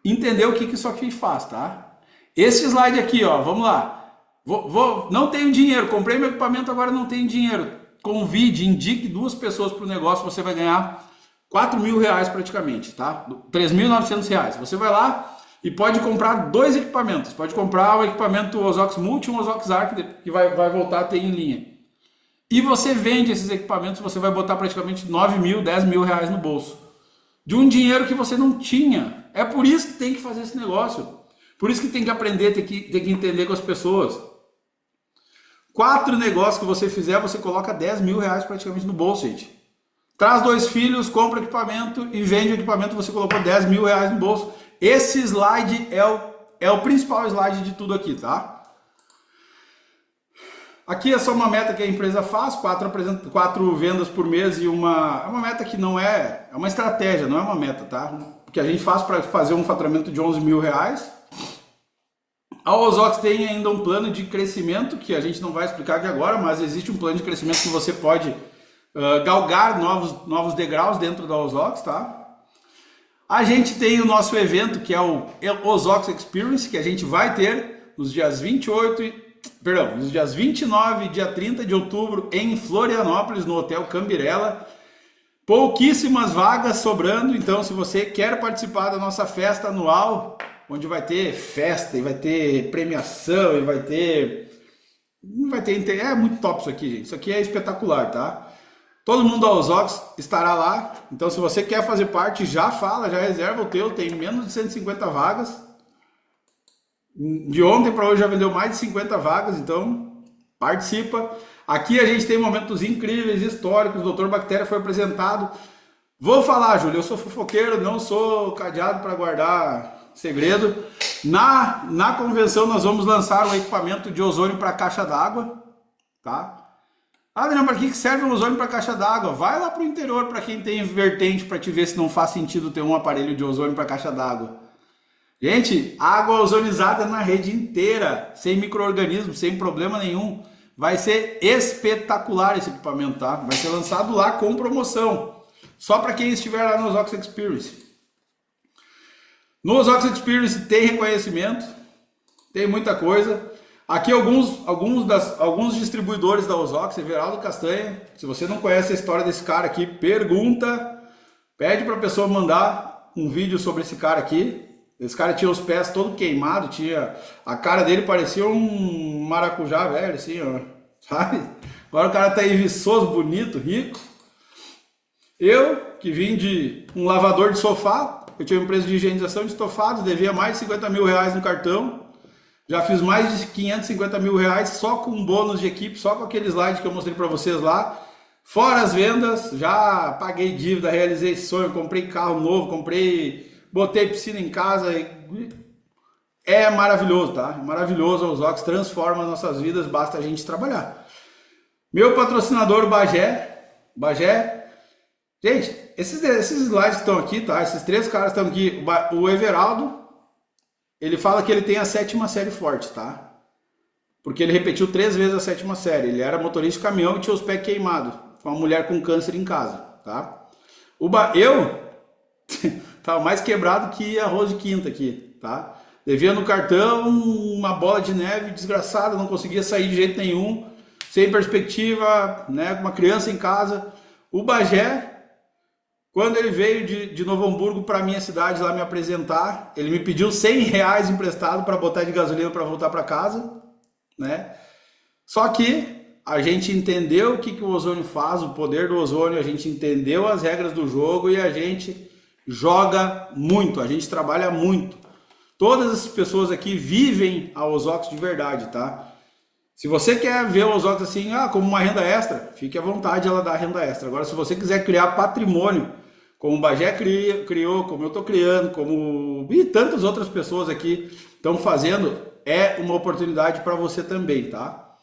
entender o que isso aqui faz, tá? Esse slide aqui, ó, vamos lá. Não tenho dinheiro, comprei meu equipamento, agora não tenho dinheiro. Convide, indique 2 pessoas para o negócio, você vai ganhar R$ 4.000 praticamente, tá? R$ 3.900. Você vai lá e pode comprar 2 equipamentos. Pode comprar o equipamento Ozox Multi e um Ozox Arc, que vai voltar a ter em linha. E você vende esses equipamentos, você vai botar praticamente R$ 9.000, R$ 10.000 no bolso. De um dinheiro que você não tinha. É por isso que tem que fazer esse negócio. Por isso que tem que aprender, tem que entender com as pessoas. 4 negócios que você fizer, você coloca R$ 10.000 praticamente no bolso, gente. Traz 2 filhos, compra equipamento e vende o equipamento, você colocou R$ 10.000 no bolso. Esse slide é o principal slide de tudo aqui, tá? Aqui é só uma meta que a empresa faz, 4 vendas por mês e é uma meta que não é uma estratégia, não é uma meta, tá? Que a gente faz para fazer um faturamento de R$ 11.000. A Ozox tem ainda um plano de crescimento, que a gente não vai explicar aqui agora, mas existe um plano de crescimento que você pode galgar novos degraus dentro da Ozox, tá? A gente tem o nosso evento, que é o Ozox Experience, que a gente vai ter nos dias 29 e dia 30 de outubro em Florianópolis, no Hotel Cambirela. Pouquíssimas vagas sobrando, então se você quer participar da nossa festa anual, onde vai ter festa e vai ter premiação e vai ter... É muito top isso aqui, gente. Isso aqui é espetacular, tá? Todo mundo da Ozox estará lá. Então se você quer fazer parte, já reserva o teu. Tem menos de 150 vagas. De ontem para hoje já vendeu mais de 50 vagas, então participa. Aqui a gente tem momentos incríveis, históricos. O Dr. Bactéria foi apresentado. Vou falar, Júlio, eu sou fofoqueiro, não sou cadeado para guardar segredo. Na convenção nós vamos lançar um equipamento de ozônio para caixa d'água, tá? Ah, Daniel, para que serve um ozônio para caixa d'água? Vai lá para o interior para quem tem vertente para te ver se não faz sentido ter um aparelho de ozônio para caixa d'água. Gente, água ozonizada na rede inteira, sem micro-organismos, sem problema nenhum. Vai ser espetacular esse equipamento, tá? Vai ser lançado lá com promoção. Só para quem estiver lá no Ozox Experience. No Ozox Experience tem reconhecimento, tem muita coisa. Aqui alguns distribuidores da Ozox, Everaldo Castanha. Se você não conhece a história desse cara aqui, pergunta. Pede para a pessoa mandar um vídeo sobre esse cara aqui. Esse cara tinha os pés todo queimado, a cara dele parecia um maracujá velho, assim, ó, sabe? Agora o cara tá aí viçoso, bonito, rico. Eu, que vim de um lavador de sofá, eu tinha uma empresa de higienização de estofados, devia mais de R$ 50.000 no cartão. Já fiz mais de R$ 550.000 só com bônus de equipe, só com aquele slide que eu mostrei para vocês lá. Fora as vendas, já paguei dívida, realizei sonho, comprei carro novo, botei piscina em casa. É maravilhoso, tá? Maravilhoso. A Ozox transforma as nossas vidas, basta a gente trabalhar. Meu patrocinador, o Bagé. Gente, esses slides que estão aqui, tá? Esses 3 caras estão aqui. O Everaldo, ele fala que ele tem a 7ª série forte, tá? Porque ele repetiu 3 vezes a 7ª série. Ele era motorista de caminhão e tinha os pés queimados, com uma mulher com câncer em casa, tá? Eu tava mais quebrado que arroz de quinta aqui, tá? Devia no cartão uma bola de neve desgraçada, não conseguia sair de jeito nenhum, sem perspectiva, né? Com uma criança em casa. O Bagé, quando ele veio de Novo Hamburgo para minha cidade lá me apresentar, ele me pediu R$ 100 emprestado para botar de gasolina para voltar para casa, né? Só que a gente entendeu o que o ozônio faz, o poder do ozônio, a gente entendeu as regras do jogo e a gente joga muito, a gente trabalha muito. Todas as pessoas aqui vivem a Osóx de verdade, tá? Se você quer ver a Osóx assim, como uma renda extra, fique à vontade, ela dá renda extra. Agora, se você quiser criar patrimônio, como o Bagé criou, como eu estou criando, e tantas outras pessoas aqui estão fazendo, é uma oportunidade para você também, tá?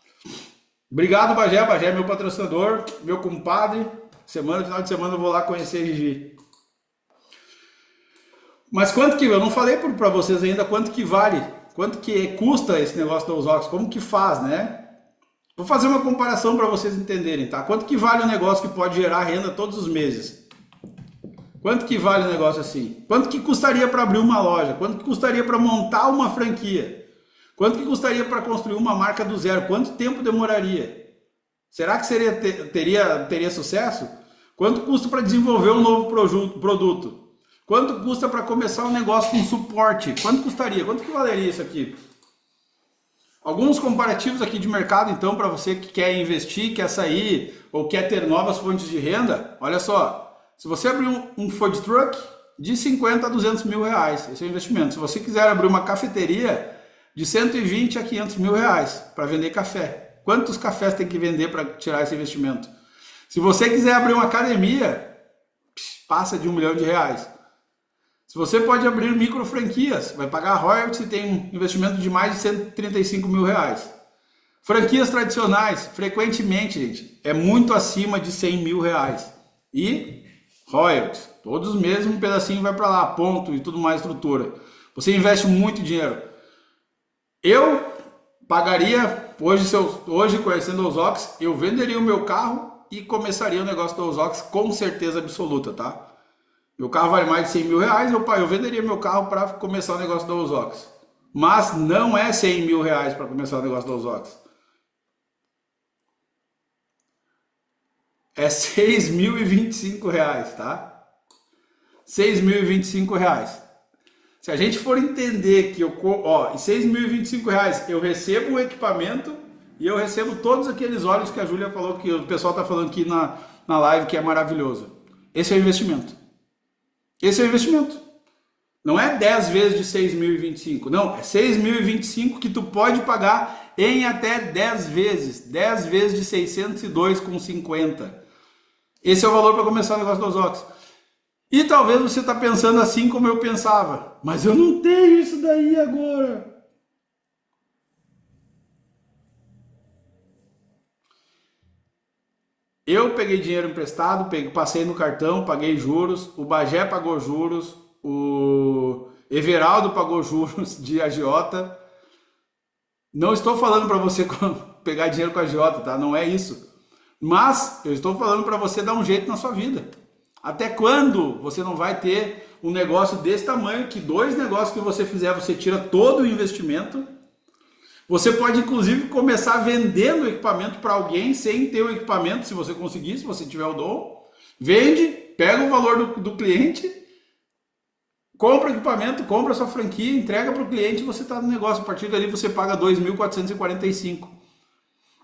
Obrigado, Bagé. Bagé é meu patrocinador, meu compadre. Final de semana eu vou lá conhecer a Gigi. Mas quanto que, eu não falei para vocês ainda quanto que vale, quanto que custa esse negócio da Osóx, como que faz, né? Vou fazer uma comparação para vocês entenderem, tá? Quanto que vale um negócio que pode gerar renda todos os meses? Quanto que vale um negócio assim? Quanto que custaria para abrir uma loja? Quanto que custaria para montar uma franquia? Quanto que custaria para construir uma marca do zero? Quanto tempo demoraria? Será que teria sucesso? Quanto custa para desenvolver um novo produto? Quanto custa para começar um negócio com suporte? Quanto custaria? Quanto que valeria isso aqui? Alguns comparativos aqui de mercado, então, para você que quer investir, quer sair ou quer ter novas fontes de renda. Olha só, se você abrir um food truck, de 50 a 200 mil reais, esse é o investimento. Se você quiser abrir uma cafeteria, de 120 a 500 mil reais para vender café. Quantos cafés tem que vender para tirar esse investimento? Se você quiser abrir uma academia, passa de R$1 milhão. Se você pode abrir micro franquias, vai pagar royalties e tem um investimento de mais de 135 mil reais. Franquias tradicionais, frequentemente, gente, é muito acima de 100 mil reais. E royalties, todos os meses um pedacinho vai para lá, ponto e tudo mais, estrutura. Você investe muito dinheiro. Eu pagaria, hoje conhecendo a Osóx, eu venderia o meu carro e começaria o negócio da Osóx com certeza absoluta, tá? Meu carro vale mais de 100 mil reais, eu venderia meu carro para começar o negócio da Osóx. Mas não é 100 mil reais para começar o negócio da Osóx. É 6.025 reais, tá? 6.025 reais. Se a gente for entender que em 6.025 reais eu recebo o equipamento e eu recebo todos aqueles óleos que a Júlia falou, que o pessoal está falando aqui na live, que é maravilhoso. Esse é o investimento. Esse é o investimento. Não é 10 vezes de 6.025, não, é 6.025 que tu pode pagar em até 10 vezes. 10 vezes de 602,50. Esse é o valor para começar o negócio da Osóx. E talvez você está pensando assim como eu pensava, mas eu não tenho isso daí agora. Eu peguei dinheiro emprestado, passei no cartão, paguei juros, o Bagé pagou juros, o Everaldo pagou juros de agiota. Não estou falando para você pegar dinheiro com a agiota, tá? Não é isso. Mas eu estou falando para você dar um jeito na sua vida. Até quando você não vai ter um negócio desse tamanho, que 2 negócios que você fizer, você tira todo o investimento. Você pode, inclusive, começar vendendo o equipamento para alguém sem ter o equipamento, se você conseguir, se você tiver o dom. Vende, pega o valor do cliente, compra o equipamento, compra a sua franquia, entrega para o cliente e você está no negócio. A partir dali você paga 2.445.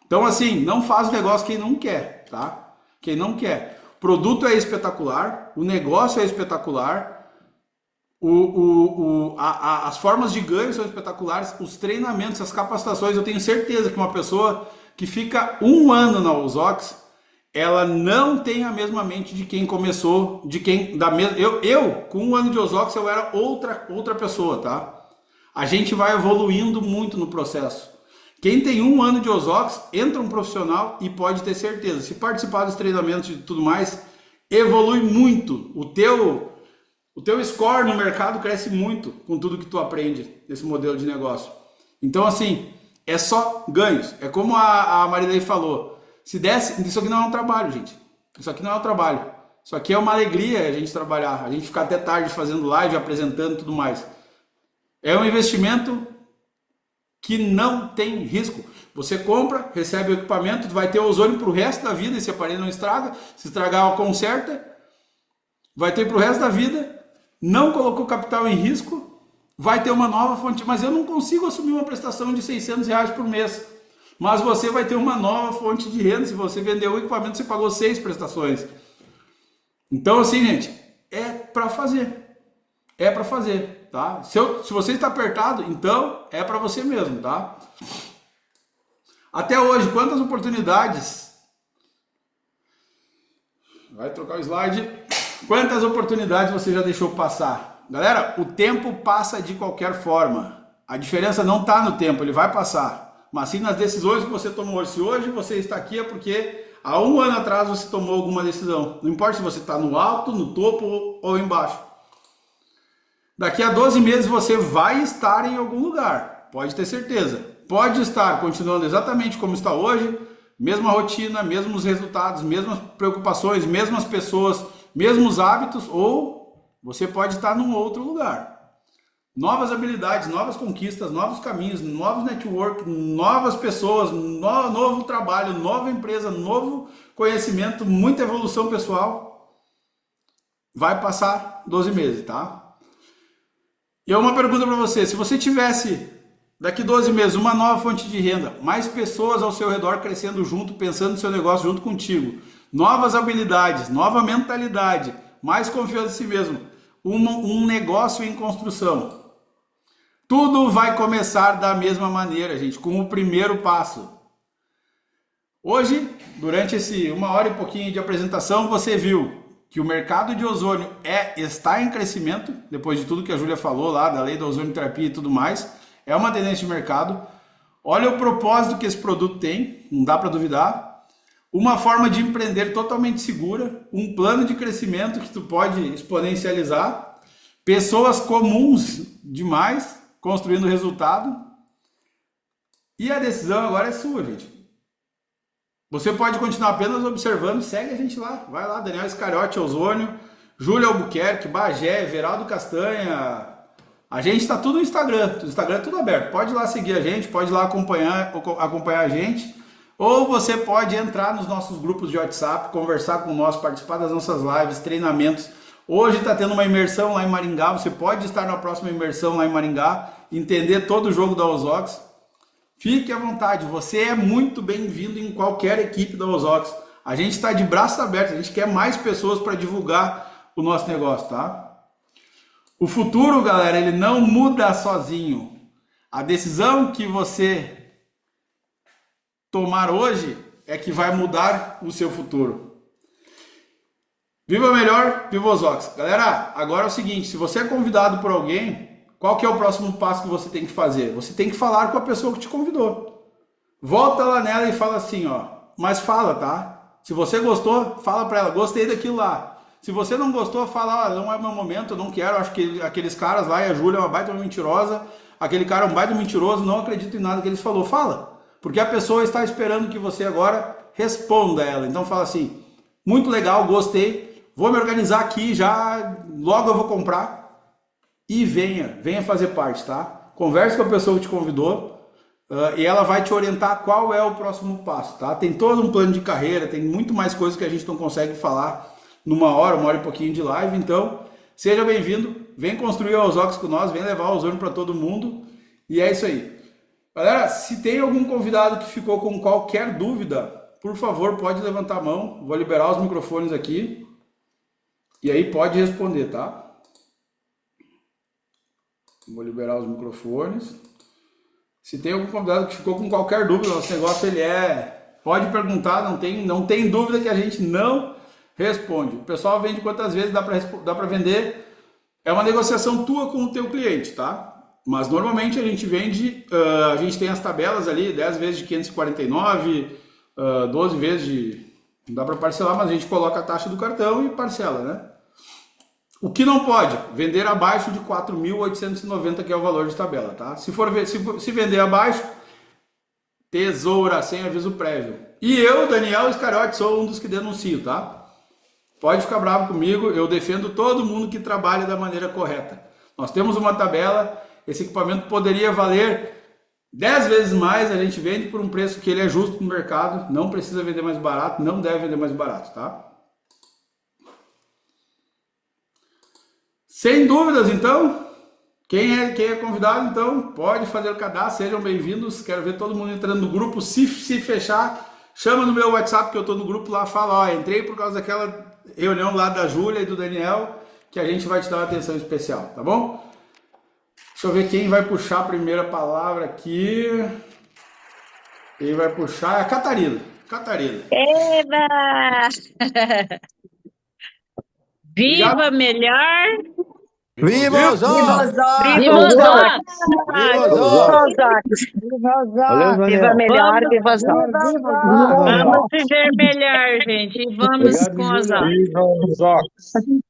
Então, assim, não faz negócio quem não quer, tá? Quem não quer. O produto é espetacular, o negócio é espetacular, as formas de ganho são espetaculares, os treinamentos, as capacitações. Eu tenho certeza que uma pessoa que fica 1 ano na Osóx, ela não tem a mesma mente de quem começou, eu com 1 ano de Osóx eu era outra pessoa, tá? A gente vai evoluindo muito no processo. Quem tem 1 ano de Osóx, entra um profissional e pode ter certeza, se participar dos treinamentos e tudo mais, evolui muito. O teu score no mercado cresce muito com tudo que tu aprende nesse modelo de negócio. Então, assim, é só ganhos. É como a Marilei falou. Se desse, isso aqui não é um trabalho, gente. Isso aqui não é um trabalho. Isso aqui é uma alegria a gente trabalhar. A gente ficar até tarde fazendo live, apresentando e tudo mais. É um investimento que não tem risco. Você compra, recebe o equipamento, vai ter ozônio para o resto da vida. Esse aparelho não estraga. Se estragar, conserta. Vai ter para o resto da vida. Não colocou capital em risco, vai ter uma nova fonte. Mas eu não consigo assumir uma prestação de R$600 por mês. Mas você vai ter uma nova fonte de renda. Se você vendeu o equipamento, você pagou 6 prestações. Então, assim, gente, é para fazer. É para fazer. tá? Se você está apertado, então é para você mesmo, tá? Até hoje, quantas oportunidades... Vai trocar o slide. Quantas oportunidades você já deixou passar? Galera, o tempo passa de qualquer forma. A diferença não está no tempo, ele vai passar. Mas sim nas decisões que você tomou hoje. Se hoje você está aqui é porque há um ano atrás você tomou alguma decisão. Não importa se você está no alto, no topo ou embaixo. Daqui a 12 meses você vai estar em algum lugar. Pode ter certeza. Pode estar continuando exatamente como está hoje. Mesma rotina, mesmos resultados, mesmas preocupações, mesmas pessoas, mesmos hábitos. Ou você pode estar num outro lugar. Novas habilidades, novas conquistas, novos caminhos, novos network, novas pessoas, novo trabalho, nova empresa, novo conhecimento, muita evolução pessoal. Vai passar 12 meses, tá? E uma pergunta para você, se você tivesse daqui 12 meses uma nova fonte de renda, mais pessoas ao seu redor crescendo junto, pensando no seu negócio junto contigo, novas habilidades, nova mentalidade, mais confiança em si mesmo, um negócio em construção. Tudo vai começar da mesma maneira, gente, com o primeiro passo. Hoje, durante esse 1 hora e pouquinho de apresentação, você viu que o mercado de ozônio está em crescimento, depois de tudo que a Júlia falou lá, da lei da ozonioterapia e tudo mais, é uma tendência de mercado. Olha o propósito que esse produto tem, não dá para duvidar. Uma forma de empreender totalmente segura, um plano de crescimento que tu pode exponencializar, pessoas comuns demais, construindo resultado. E a decisão agora é sua, gente. Você pode continuar apenas observando, segue a gente lá. Vai lá, Daniel Iscariote Ozônio, Júlia Albuquerque, Bagé, Everaldo Castanha. A gente está tudo no Instagram. O Instagram é tudo aberto. Pode ir lá seguir a gente, pode ir lá acompanhar a gente. Ou você pode entrar nos nossos grupos de WhatsApp, conversar com nós, participar das nossas lives, treinamentos. Hoje está tendo uma imersão lá em Maringá, você pode estar na próxima imersão lá em Maringá, entender todo o jogo da Ozox. Fique à vontade, você é muito bem-vindo em qualquer equipe da Ozox. A gente está de braços abertos, a gente quer mais pessoas para divulgar o nosso negócio, tá? O futuro, galera, ele não muda sozinho. A decisão que você tomar hoje é que vai mudar o seu futuro. Viva melhor, viva Ozox. Galera, agora é o seguinte, se você é convidado por alguém, qual que é o próximo passo que você tem que fazer? Você tem que falar com a pessoa que te convidou. Volta lá nela e fala assim, ó, mas fala, tá? Se você gostou, fala pra ela, gostei daquilo lá. Se você não gostou, fala, ó, não é meu momento, eu não quero, acho que aqueles caras lá, e a Júlia é uma baita mentirosa, aquele cara é um baita mentiroso, não acredito em nada que eles falou. Fala, porque a pessoa está esperando que você agora responda a ela. Então fala assim, muito legal, gostei, vou me organizar aqui, já logo eu vou comprar e venha fazer parte, tá? Converse com a pessoa que te convidou e ela vai te orientar qual é o próximo passo, tá? Tem todo um plano de carreira, tem muito mais coisas que a gente não consegue falar numa hora e pouquinho de live, então seja bem-vindo, vem construir a Ozox com nós, vem levar o ozônio para todo mundo e é isso aí. Galera, se tem algum convidado que ficou com qualquer dúvida, por favor, pode levantar a mão, vou liberar os microfones aqui. E aí pode responder, tá? Vou liberar os microfones. Se tem algum convidado que ficou com qualquer dúvida, nosso negócio ele pode perguntar, não tem dúvida que a gente não responde. O pessoal vende quantas vezes dá para vender. É uma negociação tua com o teu cliente, tá? Mas normalmente a gente vende, a gente tem as tabelas ali, 10 vezes de 549, 12 vezes de... Não dá para parcelar, mas a gente coloca a taxa do cartão e parcela, né? O que não pode? Vender abaixo de 4.890, que é o valor de tabela, tá? Se vender abaixo, tesoura, sem aviso prévio. E eu, Daniel Iscariote, sou um dos que denuncio, tá? Pode ficar bravo comigo, eu defendo todo mundo que trabalha da maneira correta. Nós temos uma tabela, esse equipamento poderia valer 10 vezes mais, a gente vende por um preço que ele é justo no mercado, não precisa vender mais barato, não deve vender mais barato, tá? Sem dúvidas, então, quem é convidado, então, pode fazer o cadastro, sejam bem-vindos, quero ver todo mundo entrando no grupo, se fechar, chama no meu WhatsApp que eu estou no grupo lá, fala, ó, entrei por causa daquela reunião lá da Júlia e do Daniel, que a gente vai te dar uma atenção especial, tá bom? Deixa eu ver quem vai puxar a primeira palavra aqui. Quem vai puxar é a Catarina. Catarina. Eba! Obrigado. Viva melhor! Viva os Viva homens! os homens! Viva os Ox! Viva os homens! Viva melhor, Vamos, viva os Viva homens. os homens! vamos viver melhor, gente. E vamos com os Ox.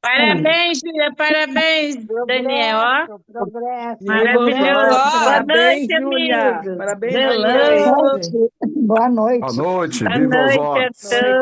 Parabéns, Júlia. Parabéns, Daniel. Ó. Progresso. Maravilhoso. Boa Parabéns, noite, Júlia. amigos. Parabéns, Hello. Daniel. Boa noite. Boa noite, Boa viva os noite a Ox! todos.